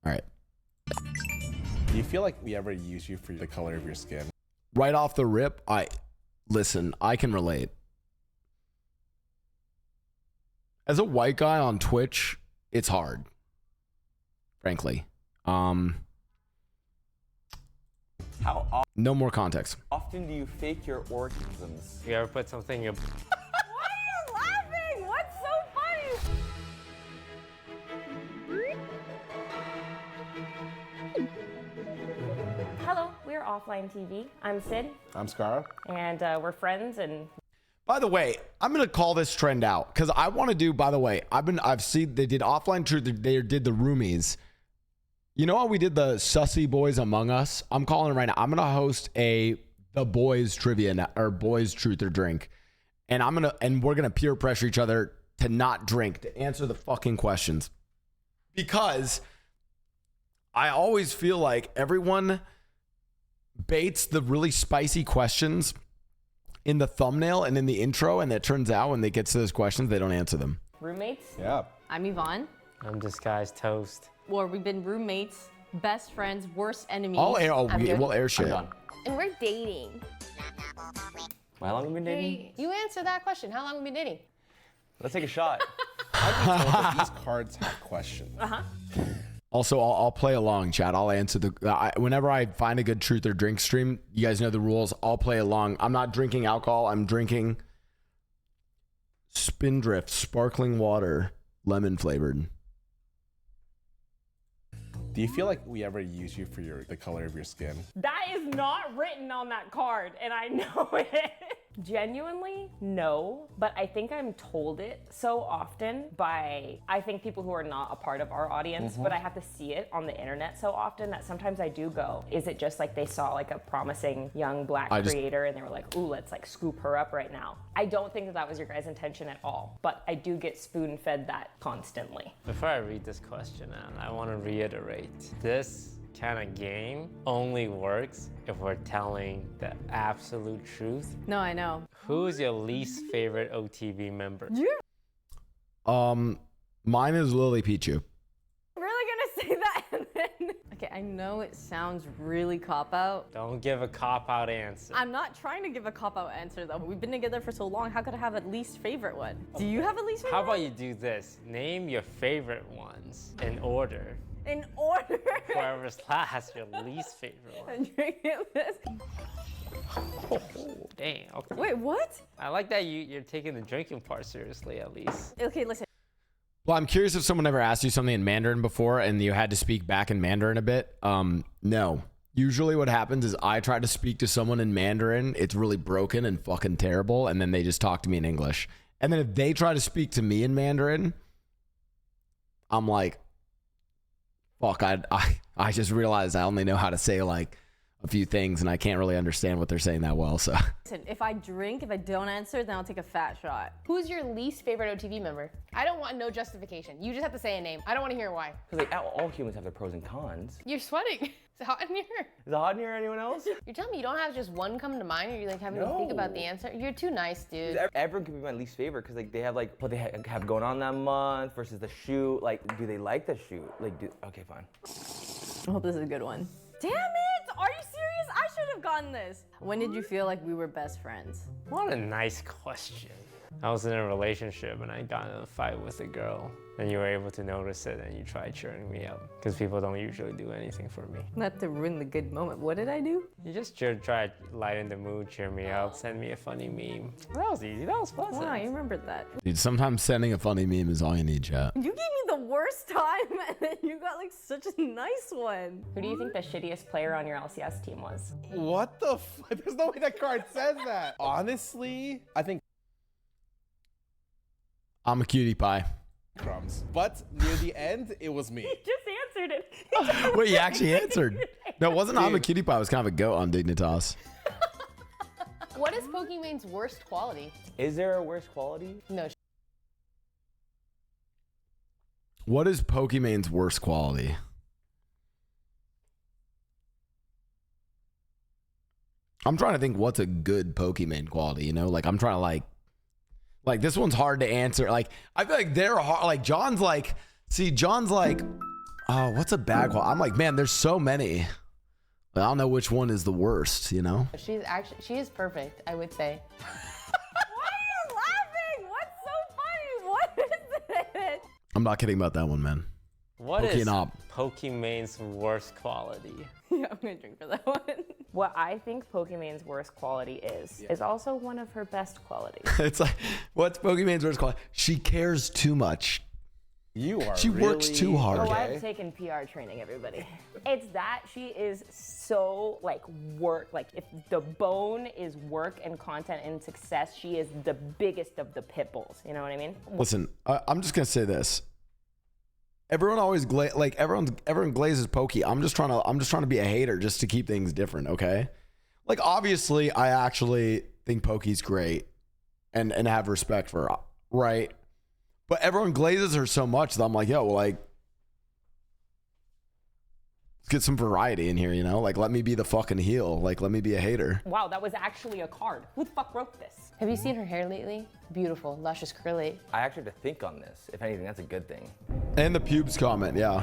All right. Do you feel like we ever use you for the color of your skin? Right off the rip, listen, I can relate. As a white guy on Twitch, it's hard. Frankly. No more context. Often do you fake your orgasms? You ever put something in your... Why are you laughing? What's so funny? Hello, we're OfflineTV. I'm Sid. I'm Scara. And we're friends and... By the way, I'm going to call this trend out because I want to do, by the way, I've seen they did Offline Truth, they did the roomies. You know how we did the Sussy Boys Among Us? I'm calling it right now. I'm going to host the boys trivia or boys truth or drink. And we're going to peer pressure each other to not drink, to answer the fucking questions. Because I always feel like everyone baits the really spicy questions in the thumbnail and in the intro, and it turns out when they get to those questions, they don't answer them. Roommates? Yeah. I'm Yvonne. I'm this guy's toast. Or we've been roommates, best friends, worst enemies. We'll air shit. And we're dating. How long have we been dating? You answer that question. How long have we been dating? Let's take a shot. I've been told that these cards have questions. Also, I'll play along, chat. I'll answer whenever I find a good truth or drink stream, you guys know the rules. I'll play along. I'm not drinking alcohol. I'm drinking Spindrift sparkling water, lemon flavored. Do you feel like we ever use you for the color of your skin? That is not written on that card, and I know it. Genuinely, no, but I think I'm told it so often by, I think, people who are not a part of our audience, but I have to see it on the internet so often that sometimes I do go, is it just like they saw like a promising young black creator and they were like, ooh, let's like scoop her up right now. I don't think that was your guys' intention at all, but I do get spoon-fed that constantly. Before I read this question out, I want to reiterate, this kind of game only works if we're telling the absolute truth. No, I know. Who's your least favorite OTV member? Mine is Lily Pichu. Really gonna say that and then... Okay, I know it sounds really cop-out. Don't give a cop-out answer. I'm not trying to give a cop-out answer though. We've been together for so long, how could I have a least favorite one? Do you have a least favorite How about one? you do this? Name your favorite ones in order. In order? Whoever's last, your least favorite one. I'm drinking this. Oh, damn. Okay. Wait, what? I like that you're taking the drinking part seriously, at least. Okay, listen. Well, I'm curious if someone ever asked you something in Mandarin before and you had to speak back in Mandarin a bit. No. Usually what happens is I try to speak to someone in Mandarin. It's really broken and fucking terrible. And then they just talk to me in English. And then if they try to speak to me in Mandarin, I'm like, fuck, I just realized I only know how to say like a few things and I can't really understand what they're saying that well. So Listen, if I don't answer, then I'll take a fat shot. Who's your least favorite OTV member? I don't want no justification. You just have to say a name. I don't want to hear why. Because like, all humans have their pros and cons. You're sweating. It's hot in here. Is it hot in here? Anyone else? You're telling me you don't have just one come to mind, or you're like having to think about the answer? You're too nice, dude. Everyone can be my least favorite because like they have like what they have going on that month versus the shoot. Like, do they like the shoot? Like, okay, fine. I hope this is a good one. Damn it! Are you serious? I should have gotten this. When did you feel like we were best friends? What a nice question. I was in a relationship and I got in a fight with a girl. And you were able to notice it and you tried cheering me up. Because people don't usually do anything for me. Not to ruin the good moment. What did I do? You just tried to lighten the mood, cheer me up, send me a funny meme. That was easy, that was pleasant. Wow, you remembered that. dude, sometimes sending a funny meme is all you need, chat. You gave me the worst time and then you got like such a nice one. Who do you think the shittiest player on your LCS team was? What the There's no way that card says that. Honestly, I think I'm a cutie pie. crumbs. But near the end, it was me. Just answered it. Wait, you actually answered. No, it wasn't I'm a cutie pie. It was kind of a goat on Dignitas. What is Pokemon's worst quality? Is there a worse quality? No. What is Pokemon's worst quality? I'm trying to think what's a good Pokemon quality, you know? Like, I'm trying to like this one's hard to answer. Like, I feel like they're hard. Like, John's like, Oh, what's a bad quality? I'm like, man, there's so many. I don't know which one is the worst, you know? She is perfect, I would say. Why are you laughing? What's so funny? What is it? I'm not kidding about that one, man. What is Pokemon. Pokemon's worst quality? Yeah, I'm gonna drink for that one. What I think Pokemon's worst quality is also one of her best qualities. It's like, what's Pokemon's worst quality? She cares too much. You are She works really- too hard. Oh, Okay. I've taken PR training, everybody. It's that she is so like work. Like if the bone is work and content and success, she is the biggest of the pit bulls. You know what I mean? Listen, I'm just gonna say this. Everyone always everyone glazes Pokey. I'm just trying to be a hater just to keep things different, okay? Like obviously, I actually think Pokey's great, and have respect for her, right? But everyone glazes her so much that I'm like, yo, well, like, let's get some variety in here, you know? Like, let me be the fucking heel. Like, let me be a hater. Wow, that was actually a card. Who the fuck wrote this? Have you seen her hair lately? Beautiful, luscious, curly. I actually have to think on this. If anything, that's a good thing. And the pubes comment, yeah.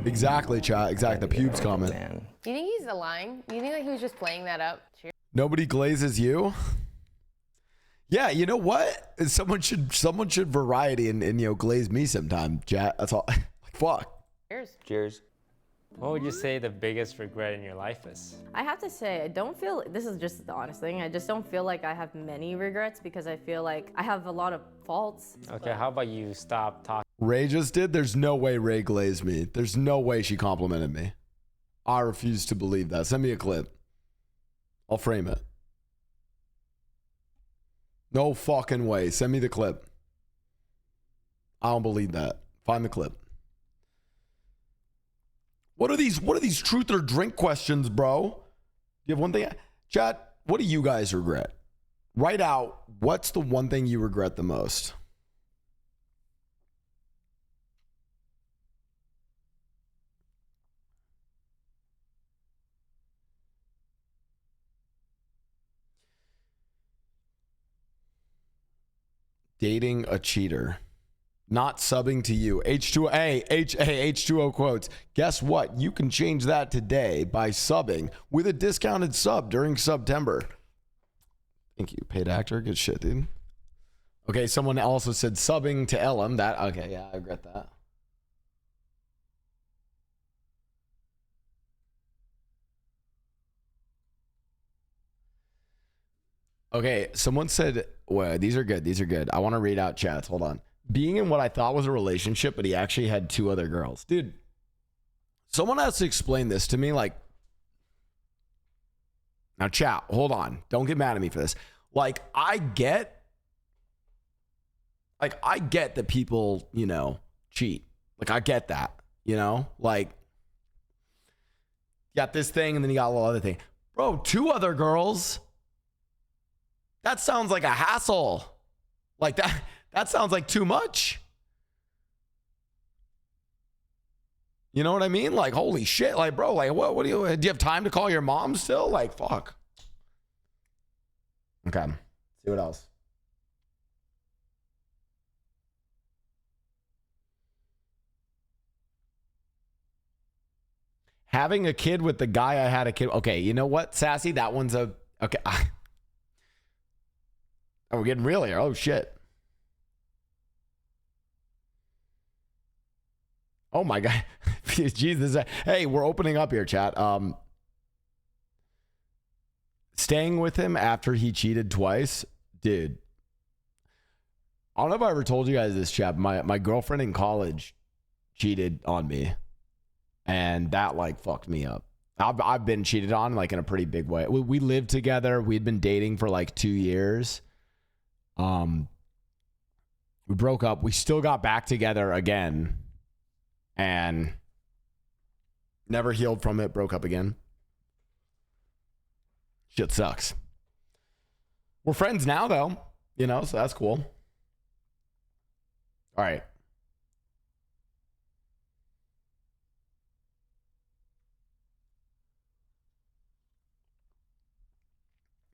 Exactly, chat. Exactly, the pubes comment. Man. Do you think he's lying? Do you think like he was just playing that up? Cheers. Nobody glazes you. Yeah, you know what? Someone should variety and you know glaze me sometime, chat. That's all. Like fuck. Cheers. Cheers. What would you say the biggest regret in your life is? I have to say, I don't feel, this is just the honest thing, I just don't feel like I have many regrets because I feel like I have a lot of faults. Okay, how about you stop talking? Ray just did. There's no way Ray glazed me. There's no way she complimented me. I refuse to believe that. Send me a clip. I'll frame it. No fucking way. Send me the clip. I don't believe that. Find the clip. What are these truth or drink questions, bro? You have one thing? Chat, what do you guys regret? Write out, what's the one thing you regret the most? Dating a cheater. Not subbing to you. H2O quotes. Guess what? You can change that today by subbing with a discounted sub during September. Thank you, paid actor. Good shit, dude. Okay, someone also said subbing to Ellum. That, okay, yeah, I regret that. Okay, someone said, well, these are good. These are good. I want to read out chats. Hold on. Being in what I thought was a relationship, but he actually had 2 other girls. Dude, someone has to explain this to me. Like, now chat, hold on. Don't get mad at me for this. Like, I get that people, you know, cheat. Like, I get that, you know? Like, you got this thing and then you got a little other thing. Bro, 2 other girls? That sounds like a hassle. Like that sounds like too much. You know what I mean? Like, holy shit. Like, bro, like what do you have time to call your mom still? Like, fuck. Okay. See what else. Having a kid with the guy I had a kid. Okay, you know what, Sassy? That one's a okay. Oh, we're getting real here. Oh, shit. Oh, my God. Jesus. Hey, we're opening up here, chat. Staying with him after he cheated twice. Dude. I don't know if I ever told you guys this, chat. My girlfriend in college cheated on me. And that, like, fucked me up. I've been cheated on, like, in a pretty big way. We lived together. We'd been dating for, like, 2 years. We broke up. We still got back together again and never healed from it. Broke up again. Shit sucks. We're friends now though, you know, so that's cool. All right.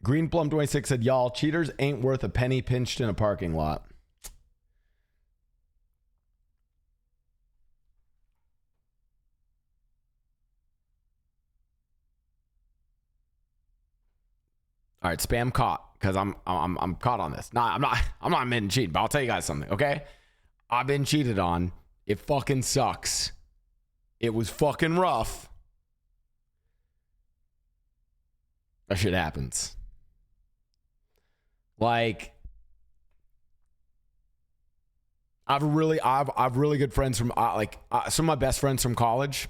Green Plum 26 said, y'all, cheaters ain't worth a penny pinched in a parking lot. All right, spam caught, because I'm caught on this. Nah, I'm not admitting cheating, but I'll tell you guys something, okay? I've been cheated on. It fucking sucks. It was fucking rough. That shit happens. Like, I've really good friends from some of my best friends from college.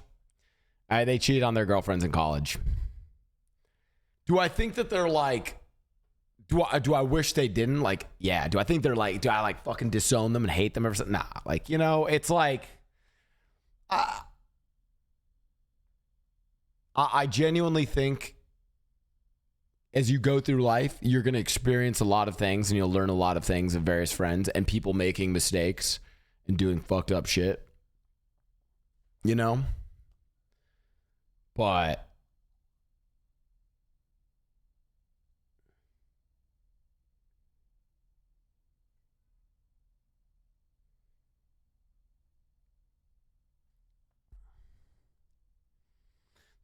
They cheated on their girlfriends in college. Do I think that they're like, do I wish they didn't? Like, yeah. Do I think they're like, do I like fucking disown them and hate them ever since? Nah. Like, you know, it's like, I genuinely think as you go through life, you're going to experience a lot of things and you'll learn a lot of things of various friends and people making mistakes and doing fucked up shit. You know? But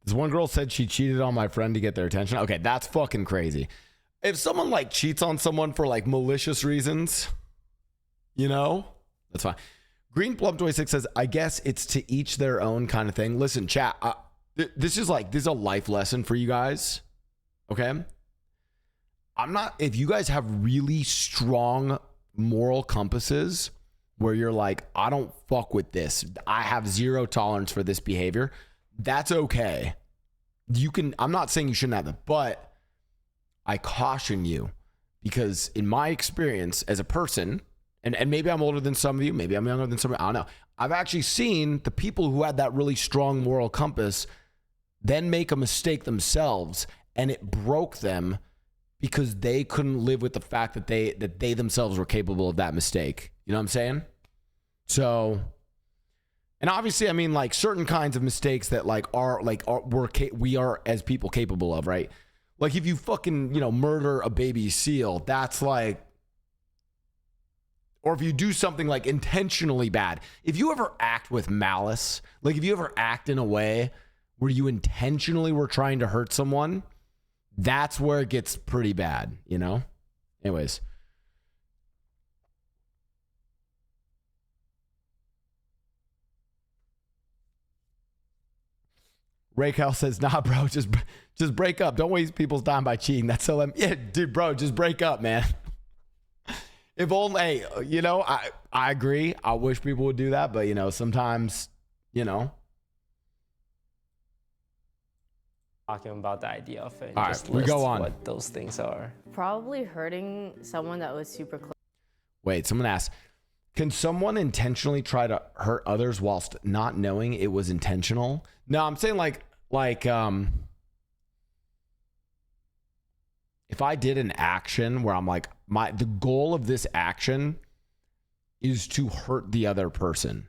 this one girl said she cheated on my friend to get their attention. Okay, that's fucking crazy. If someone like cheats on someone for like malicious reasons, you know, that's fine. Green Plum 26 says, I guess it's to each their own kind of thing. Listen, chat, this is a life lesson for you guys. Okay. If you guys have really strong moral compasses where you're like, I don't fuck with this, I have zero tolerance for this behavior, that's okay. I'm not saying you shouldn't have it, but I caution you because in my experience as a person, and maybe I'm older than some of you, maybe I'm younger than some of you, I don't know. I've actually seen the people who had that really strong moral compass then make a mistake themselves and it broke them because they couldn't live with the fact that they themselves were capable of that mistake. You know what I'm saying? So, and obviously, I mean, like certain kinds of mistakes that we are as people capable of, right? Like if you fucking, murder a baby seal, that's like, or if you do something like intentionally bad, if you ever act with malice, like if you ever act in a way where you intentionally were trying to hurt someone, that's where it gets pretty bad, you know? Anyways. Raquel says, nah, bro, just break up. Don't waste people's time by cheating. That's so, yeah, dude, bro, just break up, man. If only, I agree. I wish people would do that, but, sometimes, Talking about the idea of it. All right, we go on. What those things are. Probably hurting someone that was super close. Wait, someone asked, can someone intentionally try to hurt others whilst not knowing it was intentional? No, I'm saying like if I did an action where I'm like, the goal of this action is to hurt the other person.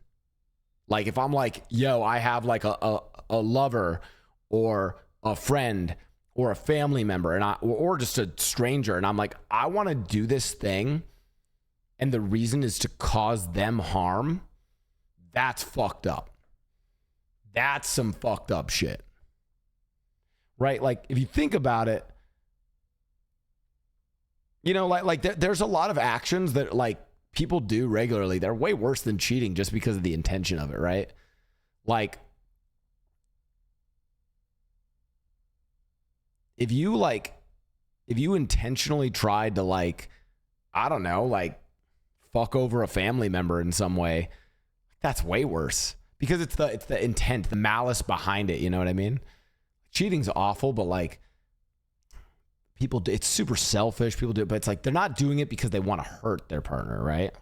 Like if I'm like, yo, I have like a lover or a friend or a family member or just a stranger, and I'm like, I want to do this thing, and the reason is to cause them harm, that's fucked up. That's some fucked up shit. Right? Like, if you think about it, there's a lot of actions that, like, people do regularly. They're way worse than cheating just because of the intention of it, right? Like, if you intentionally tried to, like, I don't know, like, fuck over a family member in some way, that's way worse because it's the intent, the malice behind it. You know what I mean? Cheating's awful, but like people do, it's super selfish. People do it, but it's like they're not doing it because they want to hurt their partner, right?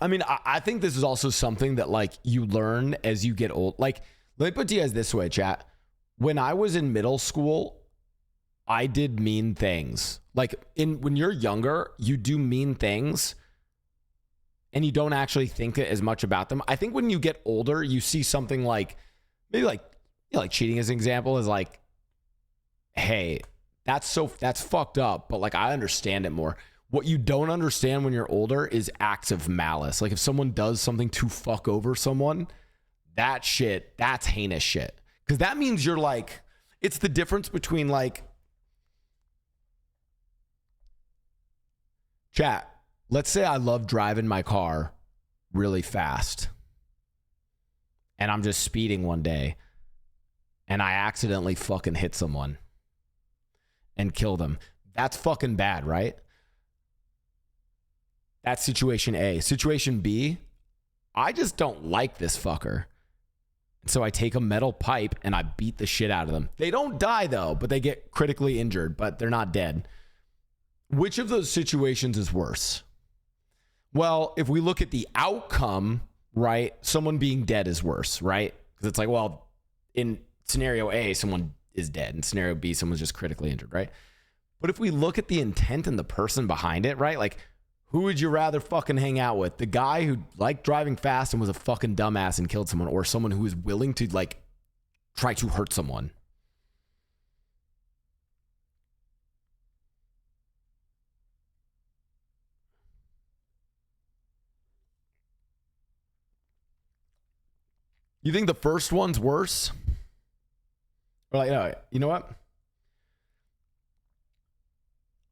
I mean, I think this is also something that like you learn as you get old. Like, let me put to you guys this way, chat. When I was in middle school, I did mean things. Like when you're younger, you do mean things and you don't actually think as much about them. I think when you get older, you see something like maybe like cheating as an example is like, hey, that's fucked up, but like I understand it more. What you don't understand when you're older is acts of malice. Like if someone does something to fuck over someone, that shit, that's heinous shit. Because that means you're like, it's the difference between like, chat, let's say I love driving my car really fast and I'm just speeding one day and I accidentally fucking hit someone and kill them. That's fucking bad, right? That's situation A. Situation B, I just don't like this fucker. So I take a metal pipe and I beat the shit out of them. They don't die though, but they get critically injured, but they're not dead. Which of those situations is worse? Well, if we look at the outcome, right, someone being dead is worse, right? Because it's like, well, in scenario A, someone is dead. In scenario B, someone's just critically injured, right? But if we look at the intent and the person behind it, right? Like, who would you rather fucking hang out with? The guy who liked driving fast and was a fucking dumbass and killed someone, or someone who is willing to like try to hurt someone? You think the first one's worse? Or like, no, you know what?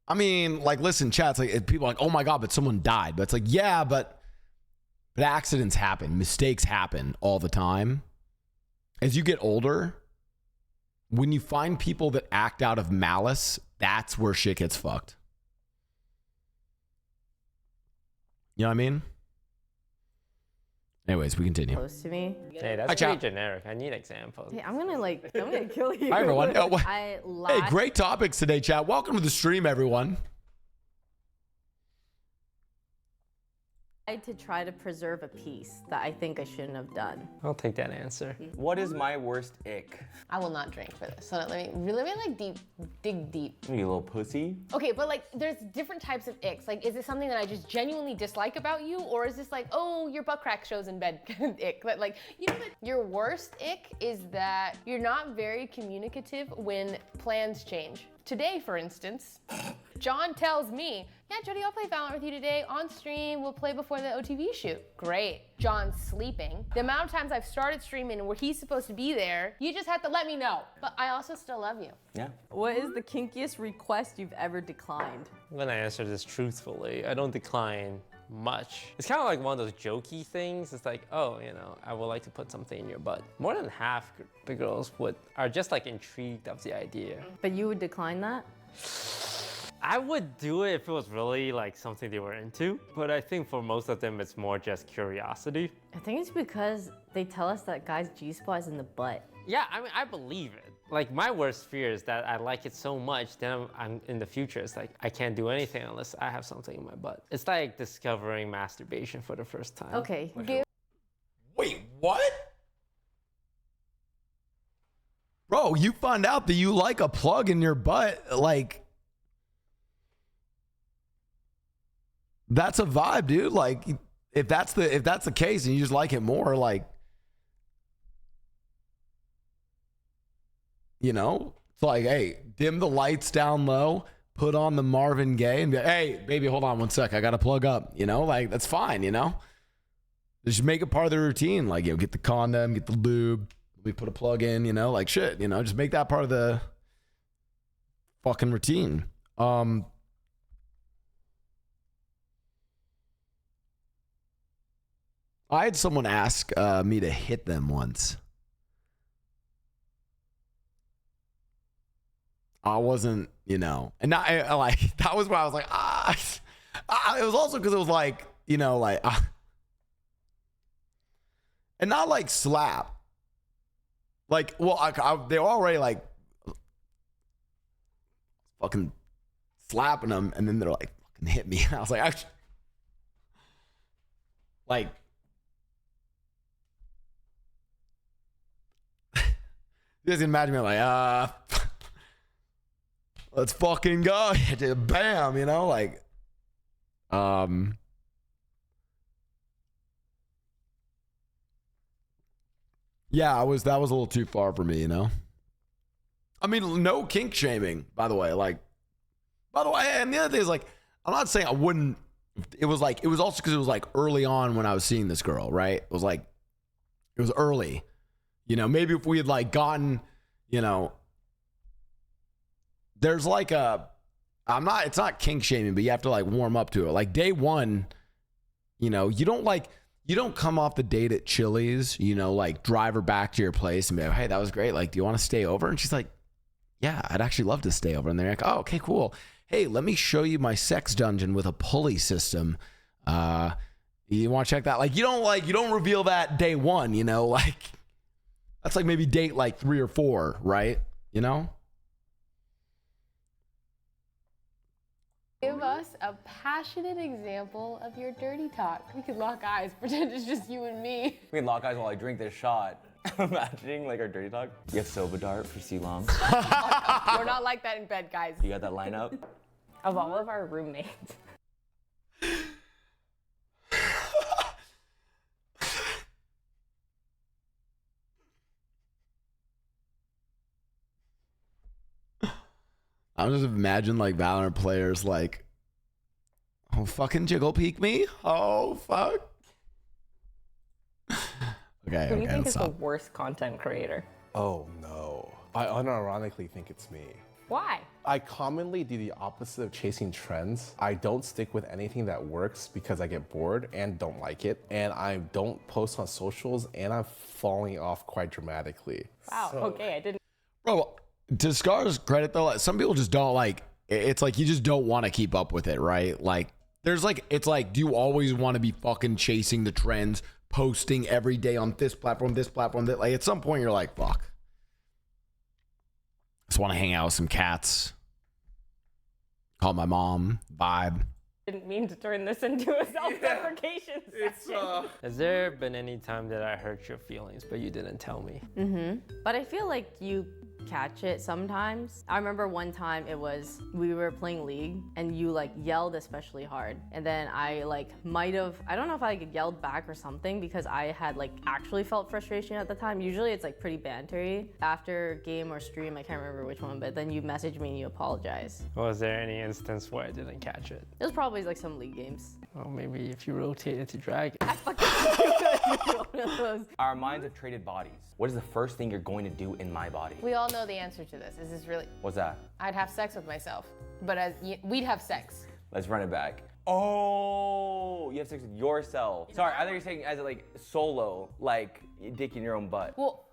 I mean, like, listen, chat's like, people are like, oh my God, but someone died. But it's like, yeah, but accidents happen. Mistakes happen all the time. As you get older, when you find people that act out of malice, that's where shit gets fucked. You know what I mean? Anyways, we continue. Close to me. Hey, that's pretty generic. I need examples. Hey, I'm gonna kill you. Hi, everyone. I Hey, great topics today, chat. Welcome to the stream, everyone. To try to preserve a piece that I think I shouldn't have done. I'll take that answer. What is my worst ick? I will not drink for this. So let me like dig deep. You little pussy. Okay, but like there's different types of icks. Like, is it something that I just genuinely dislike about you? Or is this like, oh, your butt crack shows in bed kind of ick? But like, you know what? Your worst ick is that you're not very communicative when plans change. Today, for instance, John tells me, yeah, Jody, I'll play Valorant with you today on stream. We'll play before the OTV shoot. Great. John's sleeping. The amount of times I've started streaming where he's supposed to be there, you just have to let me know. But I also still love you. Yeah. What is the kinkiest request you've ever declined? I'm gonna answer this truthfully. I don't decline much. It's kind of like one of those jokey things. It's like, oh, you know, I would like to put something in your butt. More than half the girls are just like intrigued of the idea. But you would decline that? I would do it if it was really like something they were into, but I think for most of them it's more just curiosity. I think it's because they tell us that guys' G-spot is in the butt. Yeah, I mean, I believe it. Like, my worst fear is that I like it so much, then I'm in the future, it's like, I can't do anything unless I have something in my butt. It's like discovering masturbation for the first time. Okay. Wait, what? Bro, you find out that you like a plug in your butt, like, that's a vibe, dude. Like, if that's the case and you just like it more, like, you know, it's like, hey, dim the lights down low, put on the Marvin Gaye and be like, hey, baby, hold on one sec. I got to plug up, you know, like, that's fine, you know, just make it part of the routine. Like, you know, get the condom, get the lube, we put a plug in, you know, like shit, you know, just make that part of the fucking routine. I had someone ask me to hit them once. I wasn't, you know, and not, I like, that was where I was like, it was also because it was like, you know, like, and not like slap. Like, well, they were already like fucking slapping them, and then they're like, fucking hit me. And I was like, actually, like, you guys can imagine me like, let's fucking go. Bam, you know, like, yeah, that was a little too far for me, you know? I mean, no kink shaming, by the way. Like, by the way, and the other thing is, like, I'm not saying I wouldn't. It was also because it was like early on when I was seeing this girl, right? It was It was early. You know, maybe if we had like gotten, you know, there's like it's not kink shaming, but you have to like warm up to it. Like day one, you know, you don't come off the date at Chili's, you know, like drive her back to your place and be like, hey, that was great. Like, do you want to stay over? And she's like, yeah, I'd actually love to stay over. And they're like, oh, okay, cool. Hey, let me show you my sex dungeon with a pulley system. You want to check that? Like, you don't reveal that day one, you know, like that's like maybe date like 3 or 4, right? You know? Give us a passionate example of your dirty talk. We could lock eyes, pretend it's just you and me. We can lock eyes while I drink this shot. Imagining like our dirty talk. You have soba dart for so long. We're not like that in bed, guys. You got that lineup? Of all of our roommates. I'm just imagine like Valorant players like, oh, fucking jiggle peek me. Oh, fuck. Okay, Who do you think let's is the stop. worst content creator? Oh no. I unironically think it's me. Why? I commonly do the opposite of chasing trends. I don't stick with anything that works because I get bored and don't like it. And I don't post on socials and I'm falling off quite dramatically. Wow, okay, I didn't. Bro, to Scar's credit though, some people just don't like, it's like you just don't want to keep up with it, right? Like there's like, it's like, do you always want to be fucking chasing the trends, posting every day on this platform, that like at some point you're like, fuck. Just want to hang out with some cats. Call my mom, vibe. Didn't mean to turn this into a self-deprecation session. Has there been any time that I hurt your feelings, but you didn't tell me? But I feel like you catch it sometimes. I remember one time we were playing League and you like yelled especially hard. And then I like I don't know if I yelled back or something because I had like actually felt frustration at the time. Usually it's like pretty bantery. After game or stream, I can't remember which one, but then you messaged me and you apologize. Was there any instance where I didn't catch it? It was probably like some League games. Well, maybe if you rotated to Dragon. Our minds have traded bodies. What is the first thing you're going to do in my body? We all know the answer to this. Is this really? What's that? I'd have sex with myself, but we'd have sex. Let's run it back. Oh, you have sex with yourself. Sorry, I thought you were saying as a, like solo, like dick in your own butt. Well,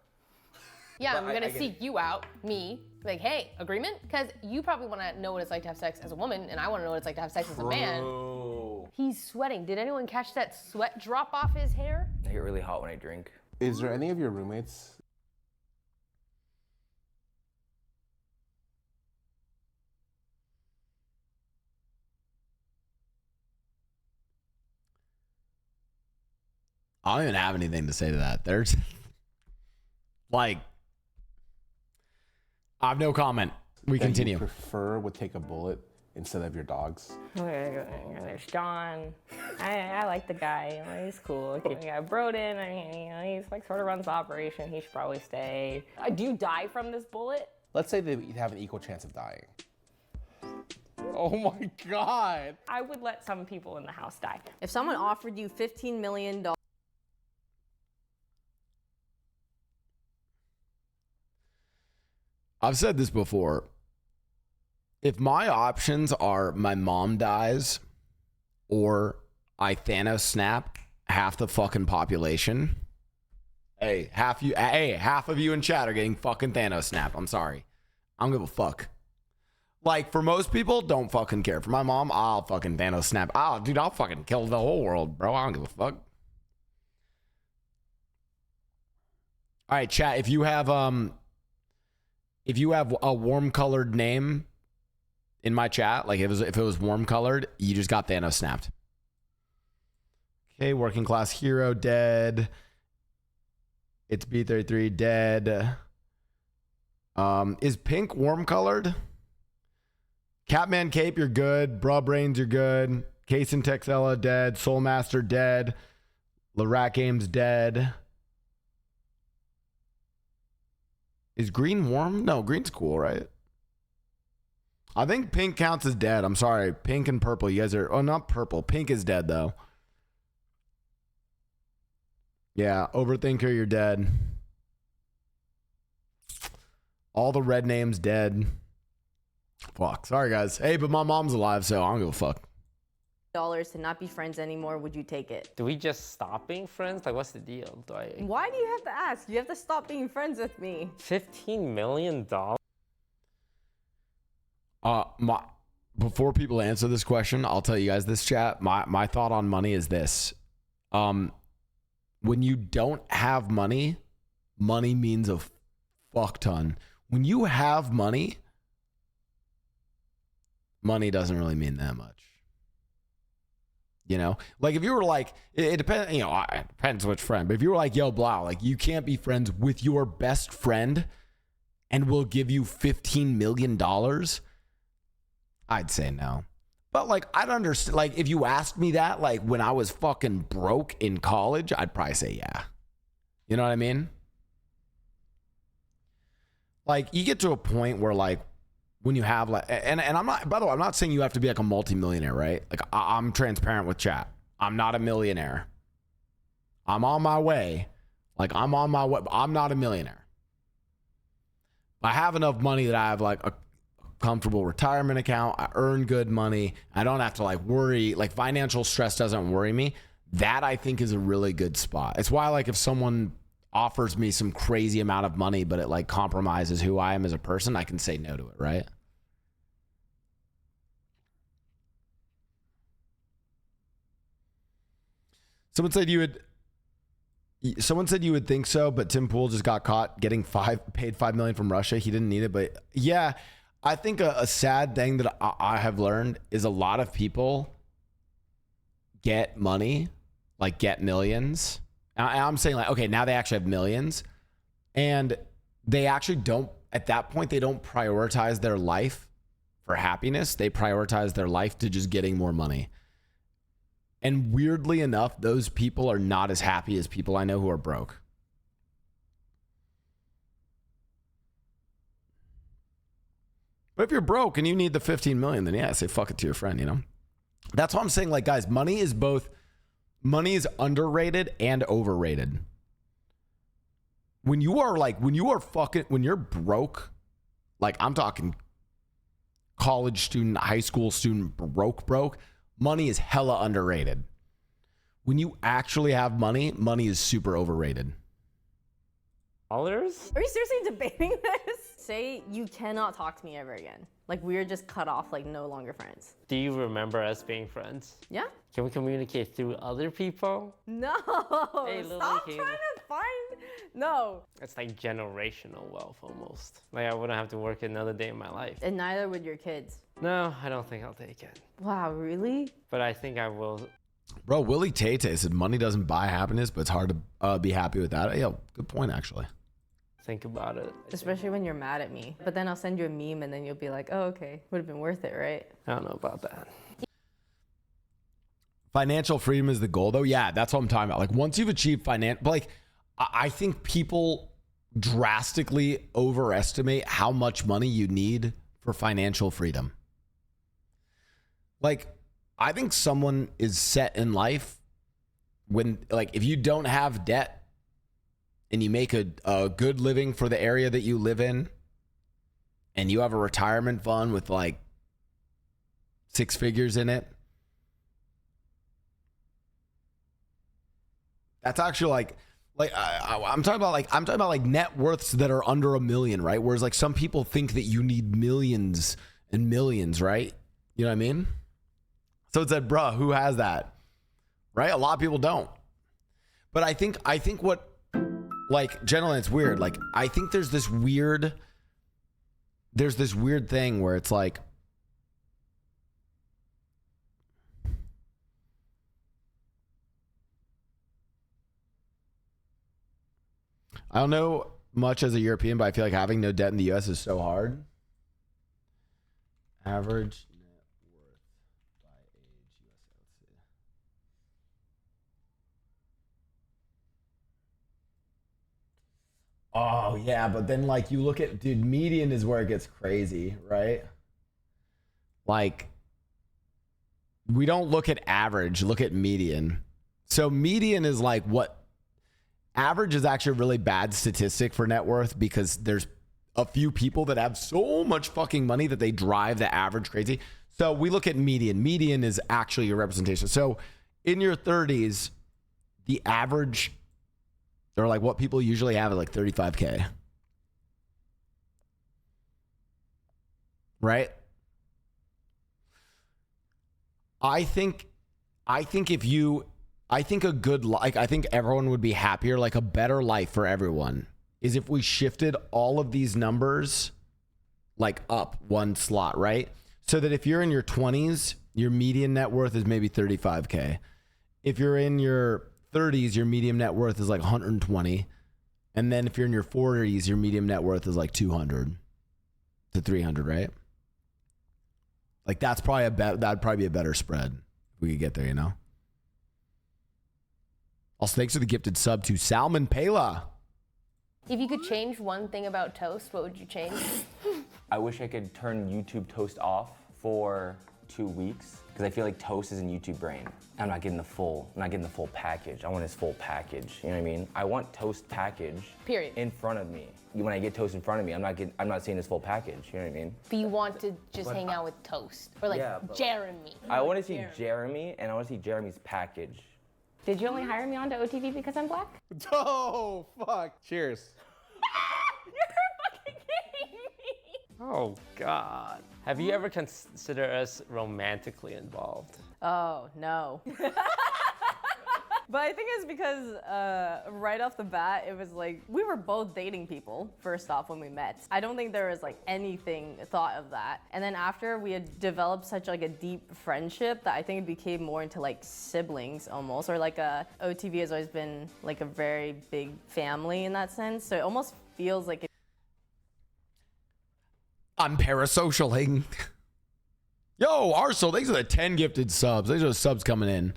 yeah, But I'm I gonna get seek you out, me, like, hey, agreement? Because you probably want to know what it's like to have sex as a woman, and I want to know what it's like to have sex as a man. Oh. He's sweating. Did anyone catch that sweat drop off his hair? I get really hot when I drink. Is there any of your roommates? I don't even have anything to say to that. There's like, I have no comment. We that continue. You prefer would take a bullet instead of your dogs? There's John. I like the guy. You know, he's cool. We got Broden. I mean, you know, he's like sort of runs the operation. He should probably stay. Do you die from this bullet? Let's say they have an equal chance of dying. Oh my God. I would let some people in the house die. If someone offered you $15 million, I've said this before. If my options are my mom dies or I Thanos snap half the fucking population, half of you in chat are getting fucking Thanos snap. I'm sorry. I don't give a fuck. Like, for most people, don't fucking care. For my mom, I'll fucking Thanos snap. Dude, I'll fucking kill the whole world, bro. I don't give a fuck. All right, chat. If you have a warm colored name in my chat, like if it was warm colored, you just got Thanos snapped. Okay, working class hero dead. It's B33 dead. Is pink warm colored? Catman Cape, you're good. Bra Brains, you're good. Case and Texella dead. Soulmaster dead. Larac Games dead. Is green warm? No, green's cool, right? I think pink counts as dead. I'm sorry. Pink and purple. You guys are... Oh, not purple. Pink is dead, though. Yeah, overthinker, you're dead. All the red names dead. Fuck. Sorry, guys. Hey, but my mom's alive, so I don't give a fuck. dollars to not be friends anymore, would you take it? Do we just stop being friends? Like, what's the deal? Why do you have to ask? You have to stop being friends with me. $15 million? Before people answer this question, I'll tell you guys this, chat. My thought on money is this. When you don't have money, money means a fuck ton. When you have money, money doesn't really mean that much. You know, like if you were like, it depends, you know, it depends which friend, but if you were like, yo, Blau, like you can't be friends with your best friend and we'll give you $15 million, I'd say no. But like, I'd understand, like if you asked me that, like when I was fucking broke in college, I'd probably say yeah. You know what I mean? Like you get to a point where like, when you have like, and I'm not, by the way, I'm not saying you have to be like a multimillionaire, right? Like I'm transparent with chat. I'm not a millionaire. I'm on my way. Like I'm on my way. I'm not a millionaire. I have enough money that I have like a comfortable retirement account. I earn good money. I don't have to like worry. Like financial stress doesn't worry me. That I think is a really good spot. It's why like if someone offers me some crazy amount of money, but it like compromises who I am as a person, I can say no to it, right? Someone said you would think so, but Tim Pool just got caught getting paid $5 million from Russia. He didn't need it, but yeah, I think a sad thing that I have learned is a lot of people get money, like get millions. I'm saying like, okay, now they actually have millions, and they actually don't, at that point, they don't prioritize their life for happiness. They prioritize their life to just getting more money. And weirdly enough, those people are not as happy as people I know who are broke. But if you're broke and you need the 15 million, then yeah, say fuck it to your friend, you know? That's why I'm saying, like, guys, money is underrated and overrated. When you're broke, like I'm talking college student, high school student, broke, money is hella underrated. When you actually have money, money is super overrated. Dollars? Are you seriously debating this? Say you cannot talk to me ever again. Like we're just cut off, like no longer friends. Do you remember us being friends? Yeah? Can we communicate through other people? No! Hey, Lily, Stop trying to find... No. It's like generational wealth almost. Like I wouldn't have to work another day in my life. And neither would your kids. No, I don't think I'll take it. Wow, really? But I think I will. Bro, Willie Tay said money doesn't buy happiness, but it's hard to be happy with that. Yeah, good point, actually. Think about it. Especially when you're mad at me. But then I'll send you a meme and then you'll be like, oh, okay. Would have been worth it, right? I don't know about that. Financial freedom is the goal, though. Yeah, that's what I'm talking about. Like, once you've achieved like, I think people drastically overestimate how much money you need for financial freedom. Like, I think someone is set in life when, like, if you don't have debt and you make a good living for the area that you live in and you have a retirement fund with like 6 figures in it, that's actually I'm talking about like net worths that are under $1 million, right? Whereas like some people think that you need millions and millions, right? You know what I mean? So it's like, bruh, who has that? Right? A lot of people don't. But I think what, like, gentlemen, it's weird. Like, I think there's this weird thing where it's like, I don't know much as a European, but I feel like having no debt in the US is so hard. Average net worth by age USA. Oh yeah, but then like you look at, dude, median is where it gets crazy, right? Like we don't look at average, look at median. So median is like what Average is actually a really bad statistic for net worth because there's a few people that have so much fucking money that they drive the average crazy. So we look at median. Median is actually your representation. So in your 30s, the average, or like what people usually have is like 35K. Right? I think a good like I think everyone would be happier, like a better life for everyone is if we shifted all of these numbers like up one slot, right? So that if you're in your 20s, your median net worth is maybe 35K. If you're in your 30s, your median net worth is like 120. And then if you're in your 40s, your median net worth is like 200 to 300, right? Like that'd probably be a better spread if we could get there, you know? Also, thanks for the gifted sub to Salmon Pela. If you could change one thing about toast, what would you change? I wish I could turn YouTube toast off for 2 weeks because I feel like toast is in YouTube brain. I'm not getting the full package. I want his full package. You know what I mean? I want toast package. Period. In front of me. When I get toast in front of me, I'm not seeing his full package. You know what I mean? But you want to just hang out with toast or like Jeremy. I want to see Jeremy, and I want to see Jeremy's package. Did you only hire me onto OTV because I'm black? Oh, fuck. Cheers. You're fucking kidding me. Oh God. Have you ever considered us romantically involved? Oh, no. But I think it's because right off the bat, it was like, we were both dating people, first off, when we met. I don't think there was like anything thought of that. And then after we had developed such like a deep friendship that I think it became more into like siblings almost, or like OTV has always been like a very big family in that sense. So it almost feels like I'm parasocialing. Yo, Arsenal, thanks for the 10 gifted subs. These are the subs coming in.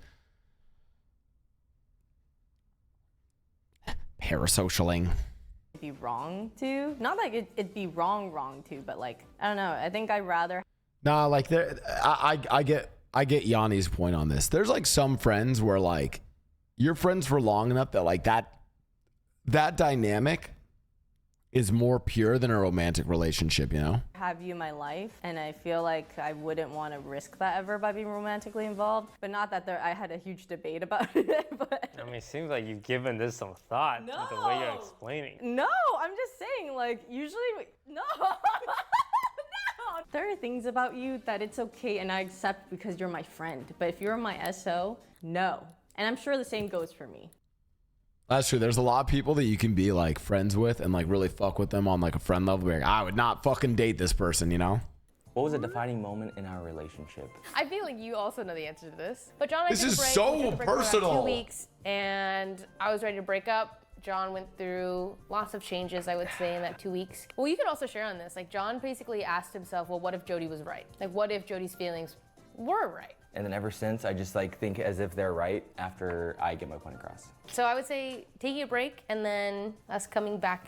Parasocialing. be wrong to. Not like it'd be wrong to, but like, I don't know. I think I'd rather. Nah, like I get Yanni's point on this. There's like some friends where like you're friends for long enough that like that dynamic is more pure than a romantic relationship, you know? Have you in my life, and I feel like I wouldn't want to risk that ever by being romantically involved. But not that I had a huge debate about it. But I mean, it seems like you've given this some thought with the way you're explaining. no, I'm just saying, like, usually, no. No. There are things about you that it's okay and I accept because you're my friend. But if you're my SO, no. And I'm sure the same goes for me. That's true. There's a lot of people that you can be like friends with and like really fuck with them on like a friend level. Like, I would not fucking date this person, you know? What was a defining moment in our relationship? I feel like you also know the answer to this. But John and I This took a is break. so We took a break for about personal. 2 weeks, and I was ready to break up. John went through lots of changes, I would say, in that 2 weeks. Well, you could also share on this. Like, John basically asked himself, well, what if Jody was right? Like, what if Jody's feelings were right? And then ever since, I just like think as if they're right after I get my point across. So I would say taking a break and then us coming back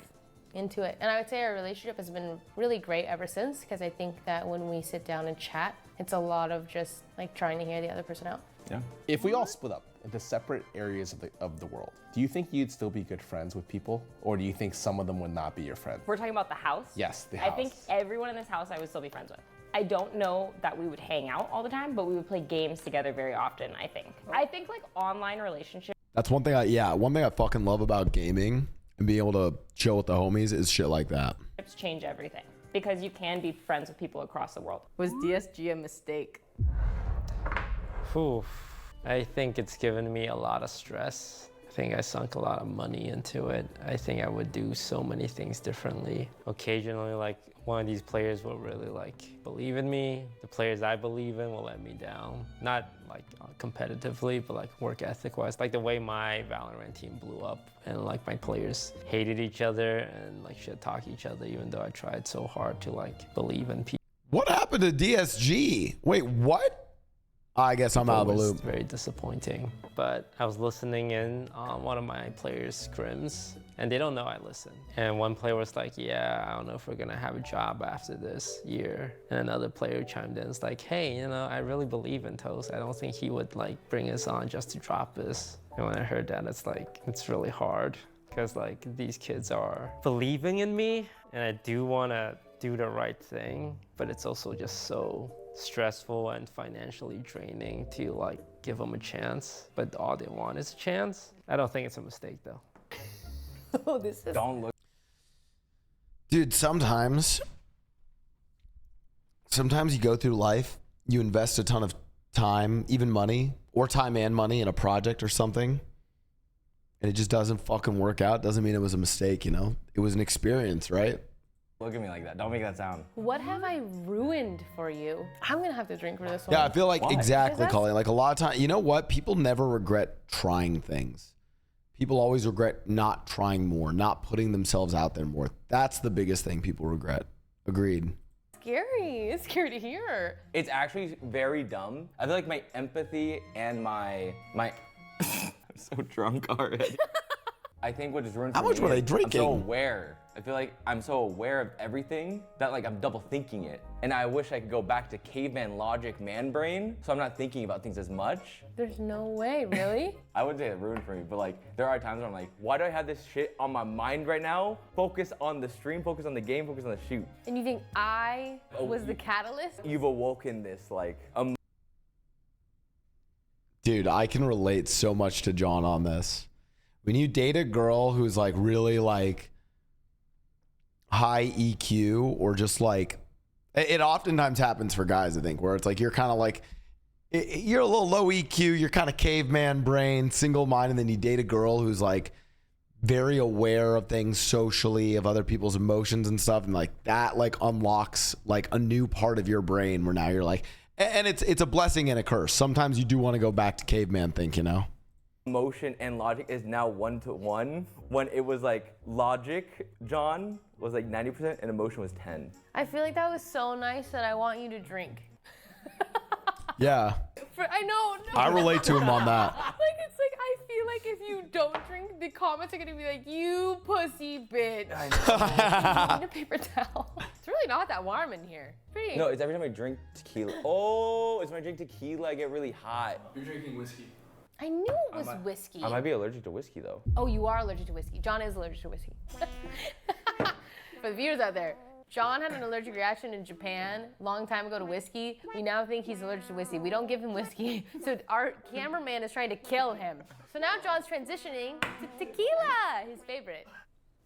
into it. And I would say our relationship has been really great ever since, because I think that when we sit down and chat, it's a lot of just like trying to hear the other person out. Yeah. If we all split up into separate areas of the world, do you think you'd still be good friends with people? Or do you think some of them would not be your friend? We're talking about the house? Yes, the house. I think everyone in this house I would still be friends with. I don't know that we would hang out all the time, but we would play games together very often, I think. I think like online relationships. That's one thing one thing I fucking love about gaming and being able to chill with the homies is shit like that. Change everything because you can be friends with people across the world. Was DSG a mistake? Whew. I think it's given me a lot of stress. I think I sunk a lot of money into it. I think I would do so many things differently. Occasionally, like, one of these players will really like believe in me. The players I believe in will let me down. Not like competitively, but like work ethic wise. Like the way my Valorant team blew up and like my players hated each other and like shit talk each other, even though I tried so hard to like believe in people. What happened to DSG? Wait, what? I guess I'm out of the It was loop. very disappointing. But I was listening in on one of my players' scrims, and they don't know I listen. And one player was like, yeah, I don't know if we're gonna have a job after this year. And another player chimed in, it's like, hey, you know, I really believe in Toast. I don't think he would like bring us on just to drop us. And when I heard that, it's like, it's really hard. because like these kids are believing in me, and I do want to do the right thing, but it's also just so stressful and financially draining to like give them a chance, but all they want is a chance. I don't think it's a mistake though. Oh, this is. Don't look. Dude, sometimes you go through life, you invest a ton of time, even money, or time and money in a project or something, and it just doesn't fucking work out. Doesn't mean it was a mistake, you know? It was an experience, right? Look at me like that. Don't make that sound. What have I ruined for you? I'm gonna have to drink for this one. Yeah, I feel like Why? exactly, Because Colleen. Like a lot of times, you know what? People never regret trying things. People always regret not trying more, not putting themselves out there more. That's the biggest thing people regret. Agreed. Scary. It's scary to hear. It's actually very dumb. I feel like my empathy and my I'm so drunk already. I think what is ruined for How much me were they is drinking? I'm so aware. I feel like I'm so aware of everything that like I'm double thinking it. And I wish I could go back to caveman logic, man brain, so I'm not thinking about things as much. There's no way, really? I wouldn't say it's ruined for me, but like there are times where I'm like, why do I have this shit on my mind right now? Focus on the stream, focus on the game, focus on the shoot. And you think I was the catalyst? You've awoken this like Dude, I can relate so much to John on this. When you date a girl who's like really like high EQ, or just like, it oftentimes happens for guys, I think, where it's like you're kind of like, you're a little low EQ, you're kind of caveman brain, single minded, and then you date a girl who's like very aware of things socially, of other people's emotions and stuff, and like that like unlocks like a new part of your brain where now you're like, and it's a blessing and a curse. Sometimes you do want to go back to caveman think, you know? emotion and logic is now 1-to-1 when it was like logic, John, was like 90% and emotion was 10. I feel like that was so nice that I want you to drink. Yeah. I know. No, I relate to him on that. Like, it's like, I feel like if you don't drink, the comments are gonna be like, you pussy bitch. I know. You need a paper towel. It's really not that warm in here. Pretty. No, it's every time I drink tequila. Oh, it's when I drink tequila, I get really hot. You're drinking whiskey. I knew it was whiskey. I might be allergic to whiskey though. Oh, you are allergic to whiskey. John is allergic to whiskey. For the viewers out there, John had an allergic reaction in Japan a long time ago to whiskey. We now think he's allergic to whiskey. We don't give him whiskey. So our cameraman is trying to kill him. So now John's transitioning to tequila, his favorite.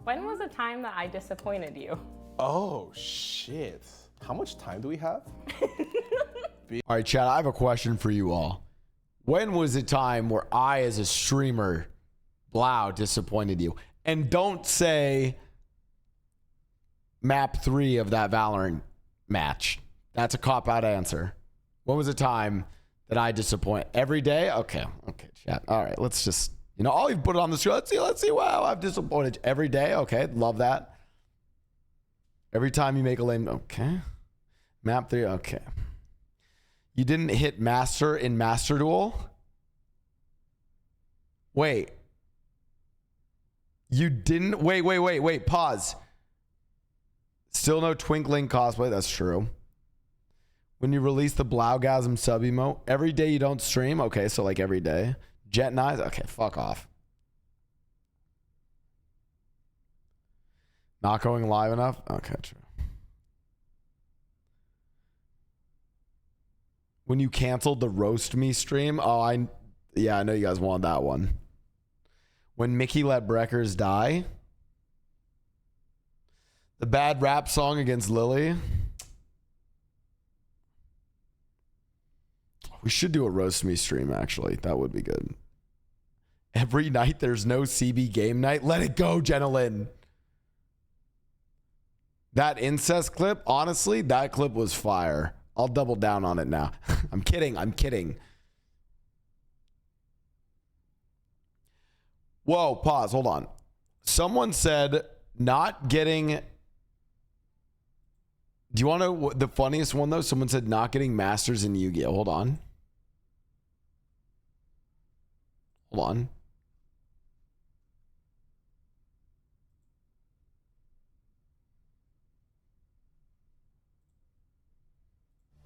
When was a time that I disappointed you? Oh, shit. How much time do we have? All right, Chad, I have a question for you all. When was a time where I, as a streamer, Blau, disappointed you? And don't say map 3 of that Valorant match. That's a cop-out answer. When was a time that I disappoint? Every day? Okay, chat. All right, let's just, you know, I'll even put it on the screen. Let's see. Wow, I've disappointed you. Every day? Okay, love that. Every time you make a lane, okay. Map 3, okay. You didn't hit master in Master Duel? Wait. You didn't? Wait. Pause. Still no twinkling cosplay. That's true. When you release the Blaugasm sub emote, every day you don't stream? Okay, so like every day. Jet Knives? Okay, fuck off. Not going live enough? Okay, true. When you canceled the Roast Me stream? Oh, I know you guys wanted that one. When Mickey let Breckers die? The bad rap song against Lily? We should do a Roast Me stream, actually. That would be good. Every night there's no CB game night? Let it go, Jenna. That incest clip, honestly, that clip was fire. I'll double down on it now. I'm kidding. Whoa, pause, hold on. Someone said not getting... Do you want to know the funniest one, though? Someone said not getting masters in Yu-Gi-Oh! Hold on.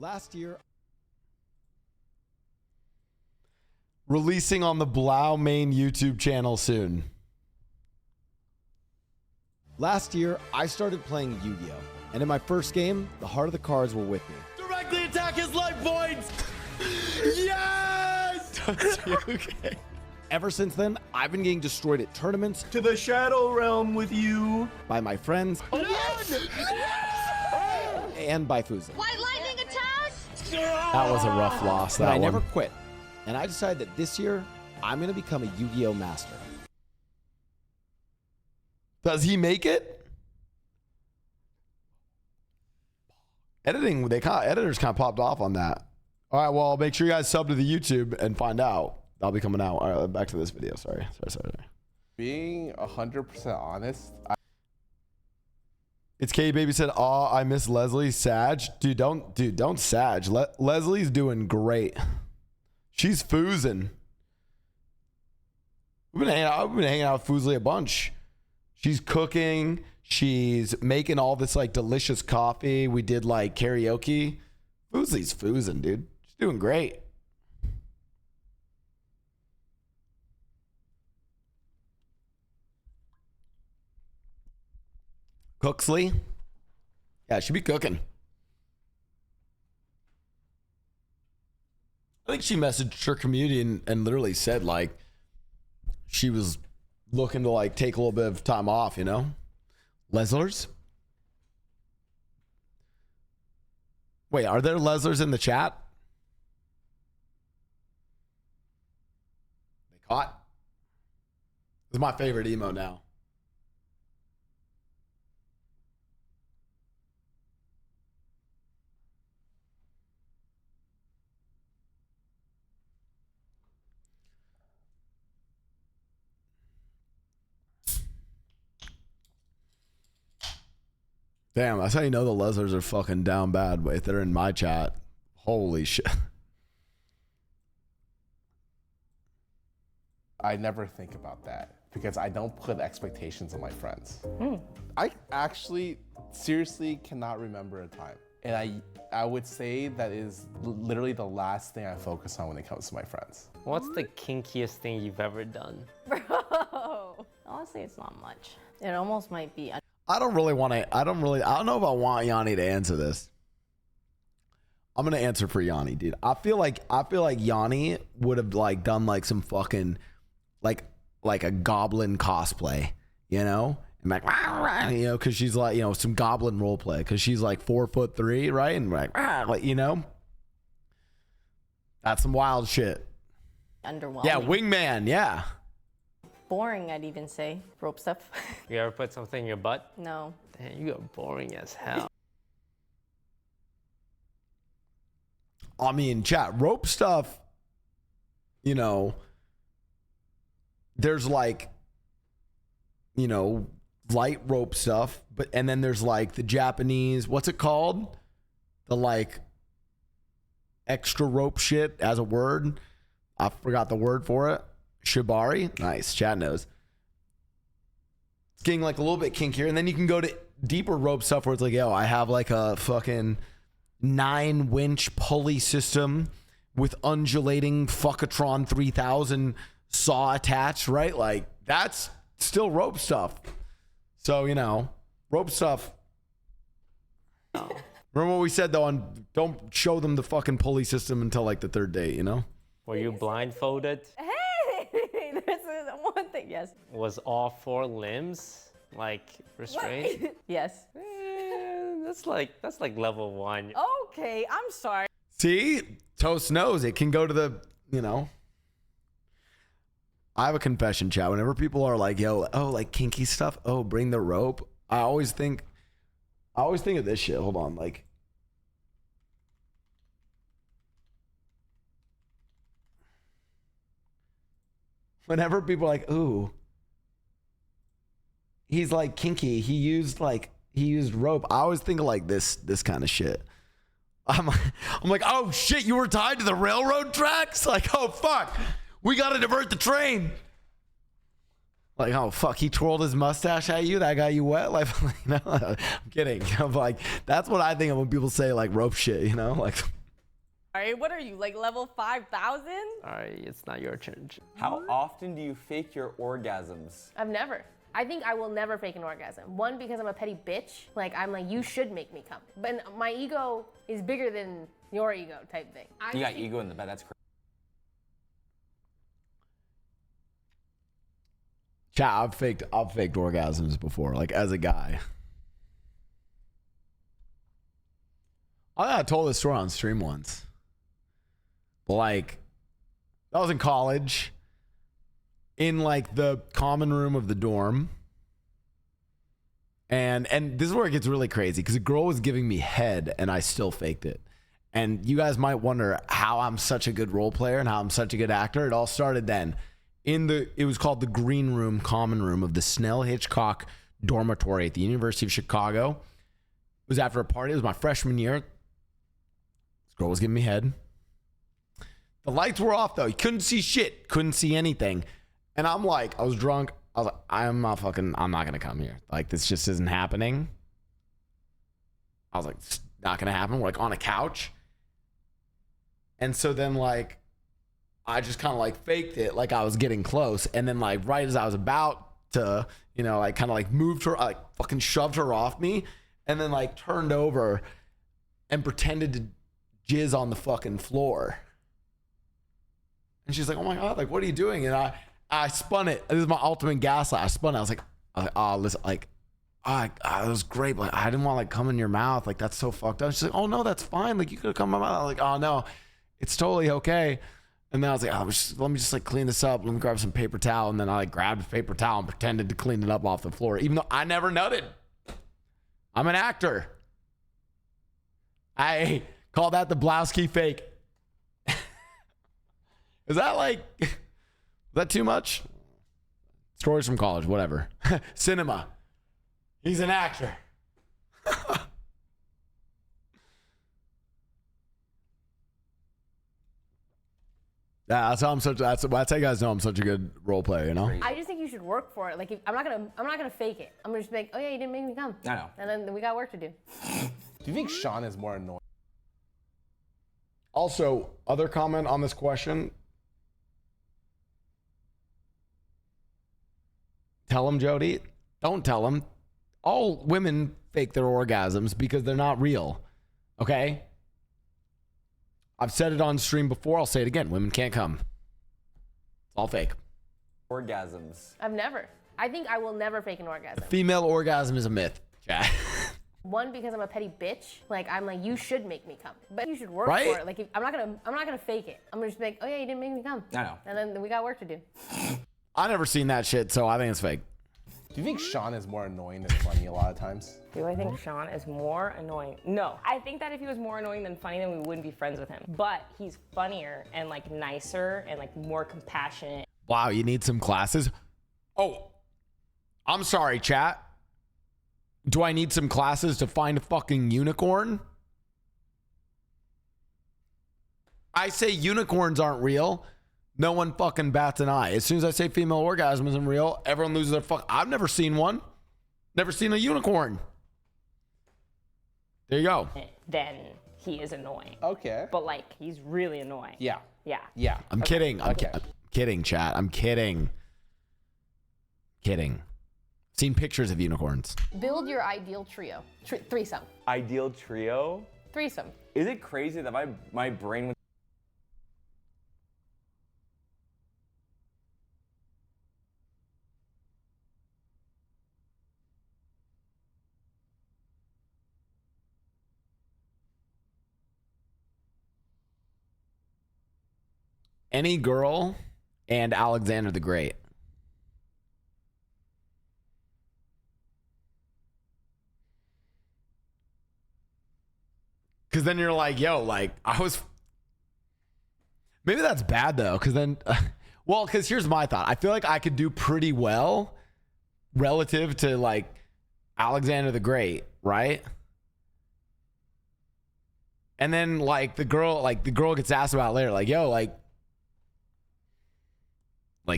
Last year, releasing on the Blau main YouTube channel soon. Last year, I started playing Yu-Gi-Oh! And in my first game, the heart of the cards were with me. Directly attack his life points! Yes! Okay. Ever since then, I've been getting destroyed at tournaments. To the Shadow Realm with you. By my friends. And by Fuza. White lightning attack! That was a rough loss, that one. I never quit. And I decided that this year, I'm going to become a Yu-Gi-Oh! Master. Does he make it? Editors kind of popped off on that. All right, well, make sure you guys sub to the YouTube and find out. That'll be coming out. All right, back to this video. Sorry. Being 100% honest, It's K Baby said, "Oh, I miss Leslie." Sag, dude, don't Sag. Leslie's doing great. She's foozing. We've been hanging out with Foozly a bunch. She's cooking. She's making all this like delicious coffee. We did like karaoke. Foozly's foozing, dude. She's doing great. Cooksley? Yeah, she be cooking. I think she messaged her community and literally said like she was looking to like take a little bit of time off, you know? Leslers? Wait, are there Leslers in the chat? They caught? This is my favorite emo now. Damn, that's how you know the Leslers are fucking down bad. But if they're in my chat, holy shit. I never think about that because I don't put expectations on my friends. I actually seriously cannot remember a time. And I would say that is literally the last thing I focus on when it comes to my friends. What's the kinkiest thing you've ever done? Bro, honestly, it's not much. It almost might be. I don't know if I want Yanni to answer this. I'm gonna answer for Yanni, dude. I feel like Yanni would have like done like some fucking like a goblin cosplay, you know? And like, you know, because she's like, you know, some goblin role play because she's like 4'3", right? And like, you know, that's some wild shit. Underwhelming. Yeah, wingman. Yeah. Boring, I'd even say. Rope stuff. You ever put something in your butt? No. Damn, you are boring as hell. I mean, chat, rope stuff, you know, there's like, you know, light rope stuff, and then there's like the Japanese, what's it called? The like extra rope shit as a word. I forgot the word for it. Shibari. Nice. Chat knows. It's getting like a little bit kinkier. And then you can go to deeper rope stuff where it's like, yo, I have like a fucking 9-winch pulley system with undulating Fuckatron 3000 saw attached, right? Like that's still rope stuff. So, you know, rope stuff. Remember what we said though on don't show them the fucking pulley system until like the third date, you know? Were you blindfolded? Hey, this is one thing. Yes. Was all 4 limbs like restrained? Yes. That's like level 1. Okay, I'm sorry. See, Toast knows it can go to the, you know. I have a confession, chat. Whenever people are like, yo, oh, like kinky stuff, oh, bring the rope. I always think of this shit. Hold on, like. Whenever people are like, ooh, he's like kinky. He used rope. I always think of like this kind of shit. I'm like, oh shit, you were tied to the railroad tracks? Like, oh fuck, we gotta divert the train. Like, oh fuck, he twirled his mustache at you. That got you wet. Like, no, I'm kidding. I'm like, that's what I think of when people say like rope shit. You know, like. All right, what are you, like level 5,000? All right, it's not your turn. How often do you fake your orgasms? I've never. I think I will never fake an orgasm. One, because I'm a petty bitch. Like, I'm like, you should make me come. But my ego is bigger than your ego type thing. You got ego in the bed. That's crazy. Chat, I've faked orgasms before, like as a guy. I told this story on stream once. But like, that was in college, in like the common room of the dorm. And this is where it gets really crazy, because a girl was giving me head and I still faked it. And you guys might wonder how I'm such a good role player and how I'm such a good actor. It all started then. It was called the green room, common room of the Snell Hitchcock dormitory at the University of Chicago. It was after a party. It was my freshman year. This girl was giving me head. The lights were off though. You couldn't see shit. Couldn't see anything. And I'm like, I was drunk. I was like, I'm not going to come here. Like, this just isn't happening. I was like, it's not going to happen. We're like on a couch. And so then like, I just kind of like faked it like I was getting close. And then like right as I was about to, you know, like kind of like moved her, like fucking shoved her off me, and then like turned over and pretended to jizz on the fucking floor. And she's like, oh my God, like, what are you doing? And I spun it. This is my ultimate gaslight. I spun it. I was like, oh, listen, like, it was great, but I didn't want to like come in your mouth. Like, that's so fucked up. She's like, oh no, that's fine. Like, you could have come in my mouth. I was like, oh no, it's totally okay. And then I was like, let me just like clean this up. Let me grab some paper towel. And then I like grabbed a paper towel and pretended to clean it up off the floor, even though I never nutted. I'm an actor. I call that the Blauski fake. Is that like, is that too much? Stories from college, whatever. Cinema. He's an actor. Yeah, that's how you guys know I'm such a good role player, you know? I just think you should work for it. Like, I'm not gonna fake it. I'm gonna just be like, oh yeah, you didn't make me come. I know. And then we got work to do. Do you think Sean is more annoying? Also, other comment on this question. Tell him, Jody. Don't tell him. All women fake their orgasms because they're not real. Okay? I've said it on stream before. I'll say it again. Women can't come. It's all fake. Orgasms. I've never. I think I will never fake an orgasm. The female orgasm is a myth. Chat. One, because I'm a petty bitch. Like, I'm like, you should make me come. But you should work Right? for it. Like, I'm not gonna fake it. I'm gonna just be like, oh yeah, you didn't make me come. I know. And then we got work to do. I never seen that shit, so I think it's fake. Do you think Sean is more annoying than funny a lot of times? Do I think Sean is more annoying? No. I think that if he was more annoying than funny, then we wouldn't be friends with him. But he's funnier and like nicer and like more compassionate. Wow, you need some classes? Oh, I'm sorry, chat. Do I need some classes to find a fucking unicorn? I say unicorns aren't real. No one fucking bats an eye. As soon as I say female orgasm isn't real, everyone loses their fuck. I've never seen one. Never seen a unicorn. There you go. Then he is annoying. Okay. But like, he's really annoying. Yeah. Yeah. Yeah. I'm kidding. I'm kidding, chat. I'm kidding. Kidding. Seen pictures of unicorns. Build your ideal trio. Threesome. Ideal trio? Threesome. Is it crazy that my brain would... Any girl and Alexander the Great. Because then you're like, yo, like, I was... Maybe that's bad, though, because then... well, because here's my thought. I feel like I could do pretty well relative to, like, Alexander the Great, right? And then, like, the girl gets asked about it later, like, yo, like,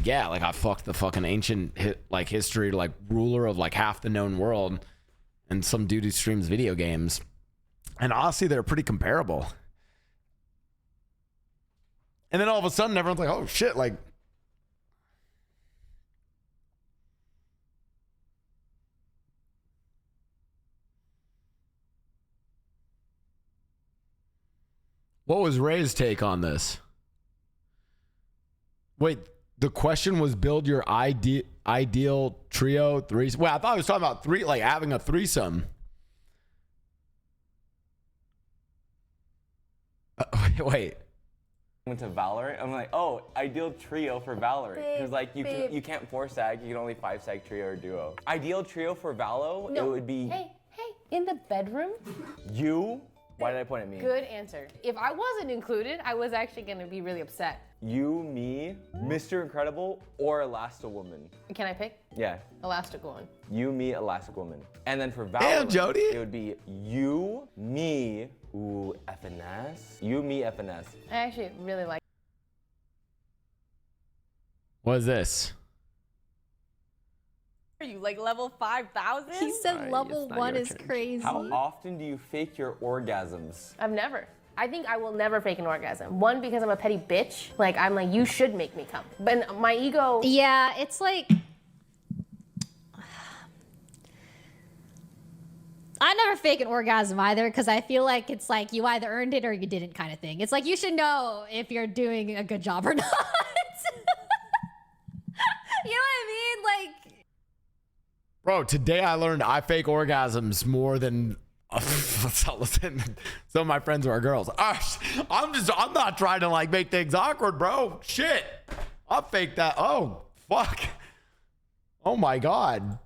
yeah, like, I fucked the fucking ancient, history, like, ruler of, like, half the known world and some dude who streams video games. And honestly, they're pretty comparable. And then all of a sudden, everyone's like, oh, shit, like... What was Ray's take on this? Wait, the question was build your ideal trio threesome. Wait, I thought I was talking about like having a threesome. Wait. Went to Valorant. I'm like, oh, ideal trio for Valorant. Because like you can't 4-sag, you can only 5-sag trio or duo. Ideal trio for Valo, it would be Hey, in the bedroom? you. Why did I point at me? Good answer. If I wasn't included, I was actually gonna be really upset. You, me, Mr. Incredible, or Elasti-Woman. Can I pick? Yeah. Elastic Woman. You, me, Elasti-Woman. And then for Valorant, Damn, Jody. it would be you, me, ooh, FNS. You, me, FNS. I actually really like. What is this? Are you like level 5,000? He said level 1 is crazy. How often do you fake your orgasms? I've never. I think I will never fake an orgasm. One, because I'm a petty bitch. Like, I'm like, you should make me come. But my ego. Yeah, it's like. I never fake an orgasm either because I feel like it's like you either earned it or you didn't kind of thing. It's like you should know if you're doing a good job or not. You know what I mean? Like. Bro, today I learned I fake orgasms more than some of my friends who are girls. I'm not trying to like make things awkward, bro. Shit. I'll fake that. Oh, fuck. Oh my God.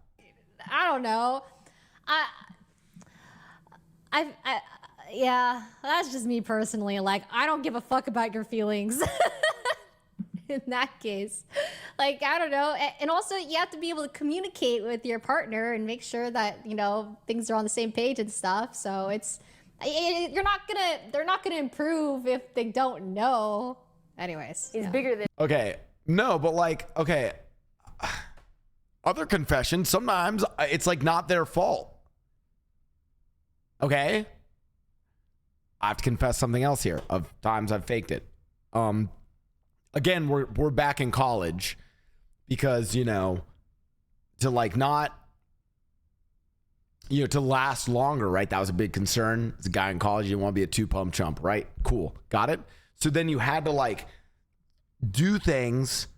I don't know. Yeah, that's just me personally. Like, I don't give a fuck about your feelings. In that case, like, I don't know. And also you have to be able to communicate with your partner and make sure that, you know, things are on the same page and stuff. So they're not gonna improve if they don't know. Anyways, It's bigger than. Okay. No, but like, okay. Other confessions, sometimes it's like not their fault. Okay. I have to confess something else here of times I've faked it. Again, we're back in college because, you know, to like not, you know, to last longer, right? That was a big concern. As a guy in college, you didn't want to be a 2-pump chump, right? Cool. Got it? So then you had to like do things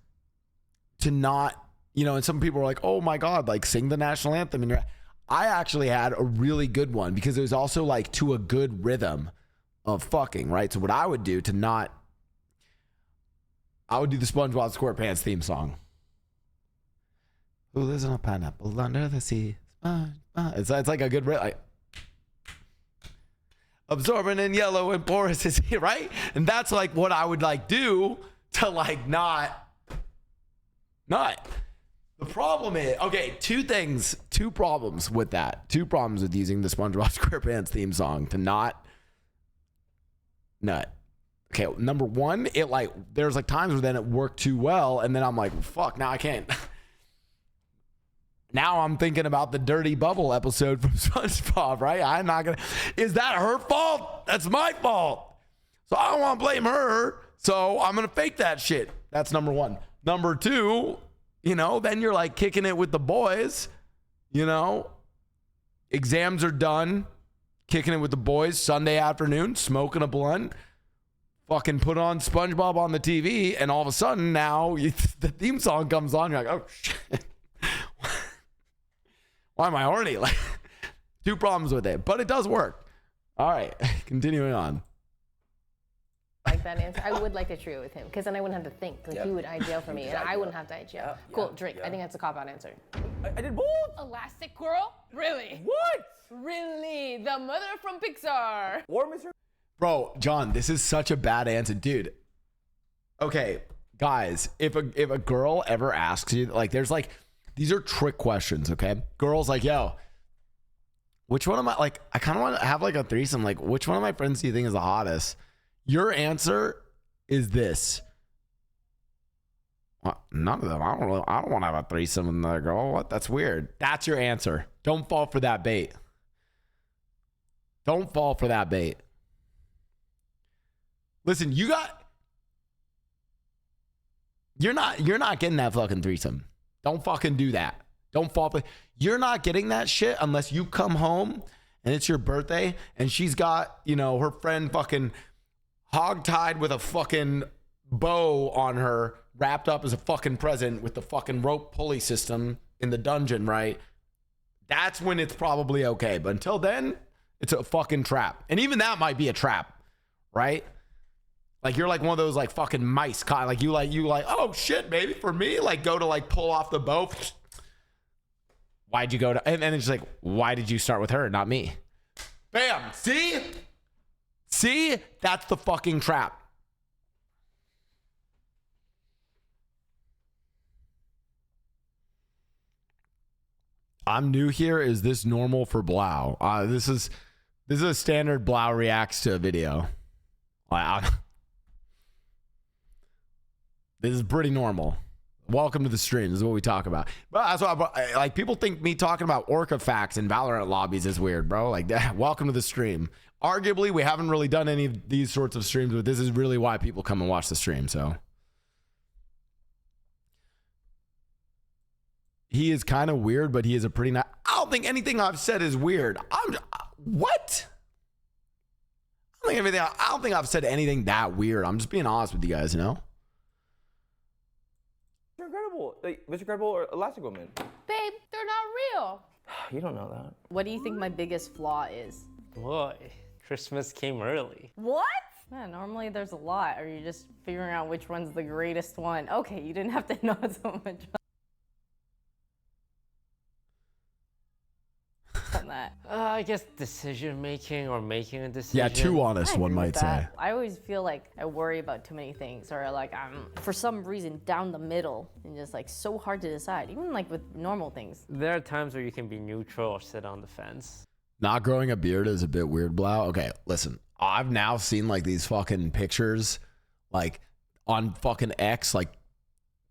to not, you know, and some people were like, oh my God, like sing the national anthem. And I actually had a really good one because it was also like to a good rhythm of fucking, right? So what I would do to not, I would do the SpongeBob SquarePants theme song. Who lives on a pineapple under the sea? It's like a good, like, absorbent and yellow and porous is here, right? And that's like what I would like do to like not. The problem is, okay, two problems with that. Two problems with using the SpongeBob SquarePants theme song to not nut. Okay, number one, it like, there's like times where then it worked too well, and then I'm like, fuck, now I can't. Now I'm thinking about the Dirty Bubble episode from SpongeBob, right? I'm not gonna, is that her fault? That's my fault. So I don't want to blame her, so I'm gonna fake that shit. That's number one. Number two, you know, then you're like kicking it with the boys, you know, exams are done, kicking it with the boys Sunday afternoon, smoking a blunt, fucking put on SpongeBob on the TV, and all of a sudden now the theme song comes on, you're like, oh shit. Why am I horny? Like, two problems with it, but it does work. All right, continuing on. Like that answer. I would like a trio with him because then I wouldn't have to think. Like he would IGL for me and I wouldn't have to IGL. Cool, Drake. I think that's a cop-out answer. I did both. Elastic Girl? Really? What? Really? The mother from Pixar. Or Mr. Bro, John, this is such a bad answer, dude. Okay, guys, if a girl ever asks you, like, there's like, these are trick questions, okay? Girls like, yo, which one of my, like, I kind of want to have like a threesome. Like, which one of my friends do you think is the hottest? Your answer is this. Well, none of them. I don't want to have a threesome with another girl. What? That's weird. That's your answer. Don't fall for that bait. Don't fall for that bait. Listen, you're not getting that fucking threesome. Don't fucking do that. Don't fall for, you're not getting that shit unless you come home and it's your birthday and she's got, you know, her friend fucking hogtied with a fucking bow on her, wrapped up as a fucking present with the fucking rope pulley system in the dungeon, right? That's when it's probably okay. But until then, it's a fucking trap. And even that might be a trap, right? Like you're like one of those like fucking mice kind, like you like, oh shit, baby, for me, like go to like pull off the bow. Why'd you go to, and then it's like, why did you start with her, not me? Bam, see, that's the fucking trap. I'm new here. Is this normal for Blau? This is a standard Blau reacts to a video. This is pretty normal. Welcome to the stream. This is what we talk about. But that's why, like, people think me talking about Orca facts in Valorant lobbies is weird, bro. Like, welcome to the stream. Arguably, we haven't really done any of these sorts of streams, but this is really why people come and watch the stream. So he is kind of weird, but he is a pretty nice. I don't think anything I've said is weird. What? I don't think I've said anything that weird. I'm just being honest with you guys, you know? Mr. Incredible, like Mr. Incredible or Elastigirl Man. Babe, they're not real. You don't know that. What do you think my biggest flaw is? Boy, Christmas came early. What? Yeah, normally there's a lot. Or you just figuring out which one's the greatest one. Okay, you didn't have to know so much on that. I guess decision making or making a decision. Yeah, too honest, I one agree might with say. that. I always feel like I worry about too many things, or like I'm, for some reason, down the middle and just like so hard to decide, even like with normal things. There are times where you can be neutral or sit on the fence. Not growing a beard is a bit weird, Blau. Okay, listen. I've now seen like these fucking pictures, like on fucking X, like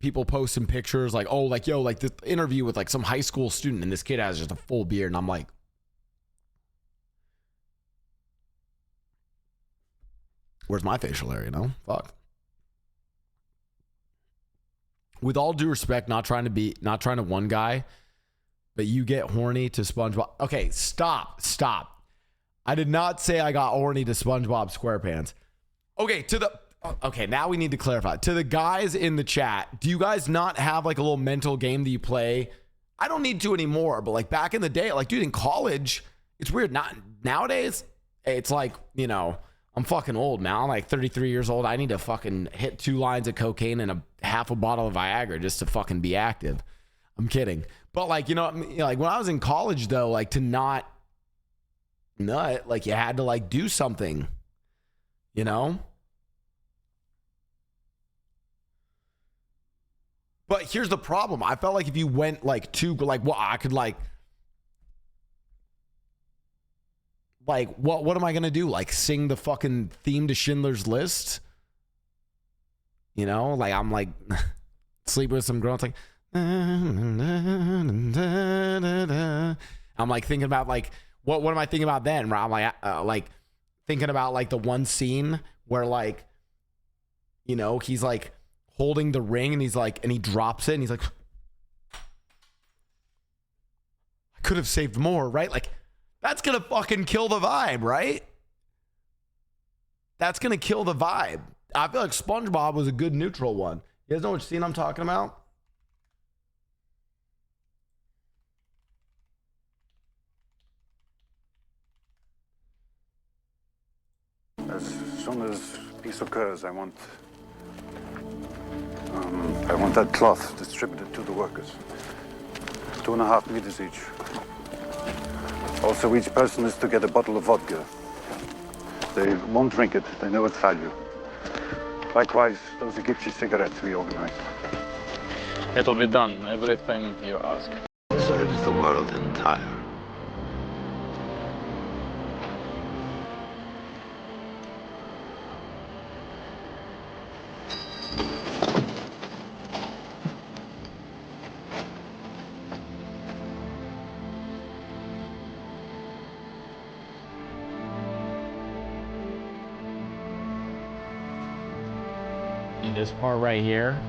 people posting pictures like, oh, like, yo, like this interview with like some high school student and this kid has just a full beard. And I'm like, where's my facial hair, you know? Fuck. With all due respect, not trying to one guy, but you get horny to SpongeBob. Okay, stop. I did not say I got horny to SpongeBob SquarePants. Okay, now we need to clarify. To the guys in the chat, do you guys not have like a little mental game that you play? I don't need to anymore, but like back in the day, like dude, in college, it's weird. Not nowadays, it's like, you know, I'm fucking old now. I'm like 33 years old. I need to fucking hit 2 lines of cocaine and half a bottle of Viagra just to fucking be active. I'm kidding. But like, you know, like when I was in college though, like to not nut, like you had to like do something, you know? But here's the problem. I felt like if you went like too, like, well, I could like what am I gonna do? Like sing the fucking theme to Schindler's List? You know, like I'm like sleeping with some girl. It's like I'm like thinking about like what am I thinking about then? Where I'm like thinking about like the one scene where like, you know, he's like holding the ring and he's like, and he drops it and he's like, I could have saved more, right? Like that's gonna fucking kill the vibe, right? That's gonna kill the vibe. I feel like SpongeBob was a good neutral one. You guys know which scene I'm talking about? As soon as peace occurs, I want that cloth distributed to the workers. 2.5 meters each. Also, each person is to get a bottle of vodka. They won't drink it. They know its value. Likewise, those Egyptian cigarettes we organize. It'll be done. Everything you ask. Serves the world entire. This part right here.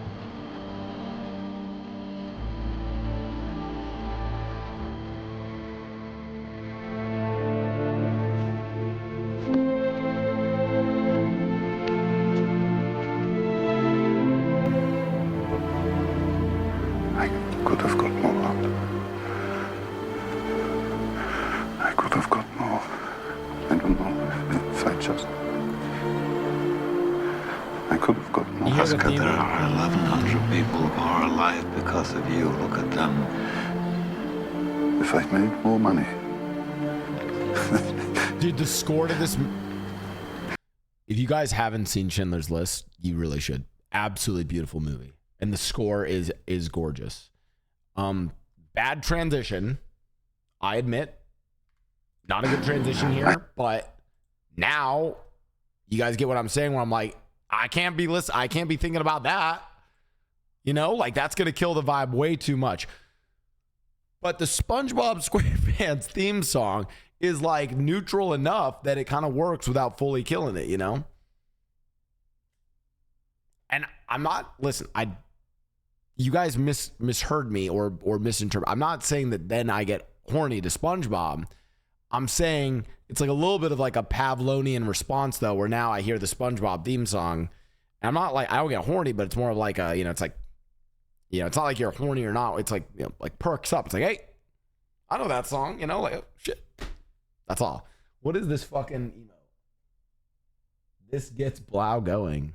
I could have got more out. I could have got more. I don't know if I just... I could have got more. Oscar, there are 1,100 people who are alive because of you. Look at them. If I'd made more money. Dude, the score to this... If you guys haven't seen Schindler's List, you really should. Absolutely beautiful movie. And the score is gorgeous. Bad transition, I admit. Not a good transition here, but now you guys get what I'm saying when I'm like, I can't be thinking about that. You know, like that's gonna kill the vibe way too much. But the SpongeBob SquarePants theme song is like neutral enough that it kind of works without fully killing it, you know? And I'm not, listen, you guys misheard me or misinterpreted. I'm not saying that then I get horny to SpongeBob. I'm saying it's like a little bit of like a Pavlovian response though, where now I hear the SpongeBob theme song. And I'm not like, I don't get horny, but it's more of like a, you know, it's like, you know, it's not like you're horny or not. It's like, you know, like perks up. It's like, hey, I know that song, you know, like, oh, shit. That's all. What is this fucking emo? This gets Blau going.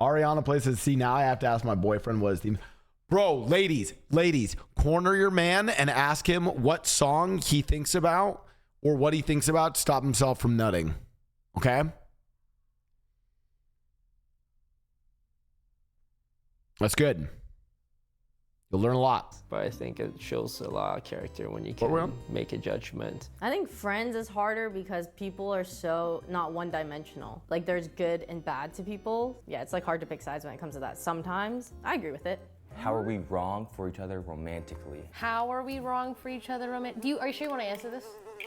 Ariana plays says, see, now I have to ask my boyfriend what his theme. Bro, ladies, corner your man and ask him what song he thinks about or what he thinks about to stop himself from nutting. Okay? That's good. You'll learn a lot. But I think it shows a lot of character when you can make a judgment. I think Friends is harder because people are so not one-dimensional. Like there's good and bad to people. Yeah, it's like hard to pick sides when it comes to that. Sometimes I agree with it. How are we wrong for each other romantically? How are we wrong for each other romantically? Are you sure you want to answer this?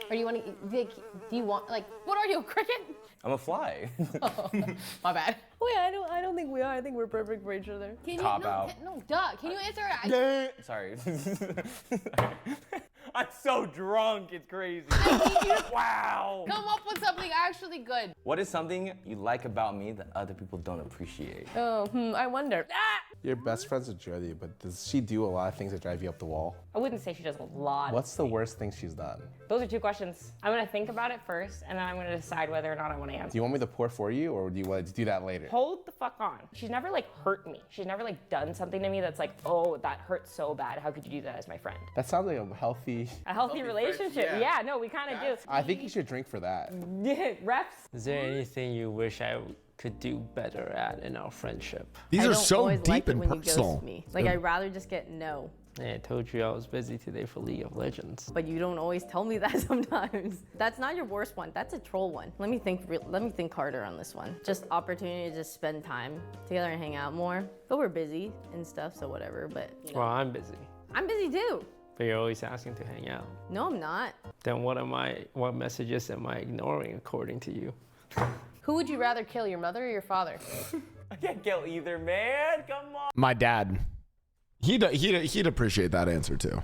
Or do you want to, do you want, like, what are you, a cricket? I'm a fly. Oh, my bad. Wait, I don't think we are. I think we're perfect for each other. Cop out. No, duh. Can you answer? Sorry. I'm so drunk, it's crazy. Wow. Come up with something actually good. What is something you like about me that other people don't appreciate? Oh, I wonder. Your best friend's a Jody, but does she do a lot of things that drive you up the wall? I wouldn't say she does a lot. What's the worst thing she's done? Those are two questions. I'm gonna think about it first, and then I'm gonna decide whether or not I want to answer. Do you want me to pour for you, or do you want to do that later? Hold the fuck on. She's never like hurt me. She's never like done something to me that's like, oh, that hurts so bad. How could you do that as my friend? That sounds like a healthy relationship. Yeah, no, we kind of do. I think you should drink for that. Yeah, reps. Is there anything you wish I could do better at in our friendship? These are so always deep like it and when personal. You ghost me. Like I'd rather just get no. Yeah, I told you I was busy today for League of Legends. But you don't always tell me that sometimes. That's not your worst one. That's a troll one. Let me think harder on this one. Just opportunity to just spend time together and hang out more. But we're busy and stuff, so whatever. But you know. Well, I'm busy. I'm busy too. But you're always asking to hang out. No, I'm not. Then what messages am I ignoring according to you? Who would you rather kill, your mother or your father? I can't kill either, man. Come on. My dad. He'd appreciate that answer too.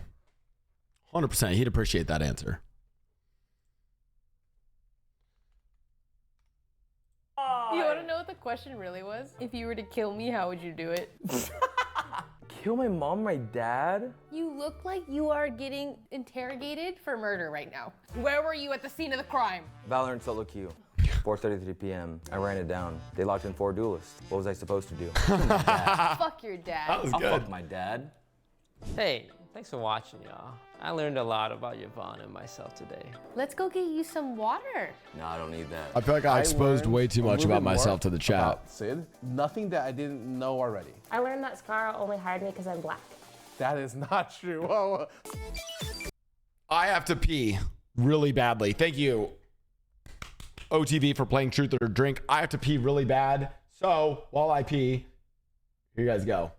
100%. He'd appreciate that answer. You want to know what the question really was? If you were to kill me, how would you do it? Kill my mom, my dad? You look like you are getting interrogated for murder right now. Where were you at the scene of the crime? Valorant solo queue. 4:33 p.m. I ran it down. They locked in 4 duelists. What was I supposed to do? Fuck your dad. That was I'll good. fuck my dad. Hey, thanks for watching, y'all. I learned a lot about Yvonne and myself today. Let's go get you some water. No, I don't need that. I feel like I exposed learned way too a much little about bit more myself to the chat. about Sid. Nothing that I didn't know already. I learned that Scara only hired me because I'm black. That is not true. Whoa. I have to pee really badly. Thank you, OTV, for playing Truth or Drink. I have to pee really bad. So while I pee, here you guys go.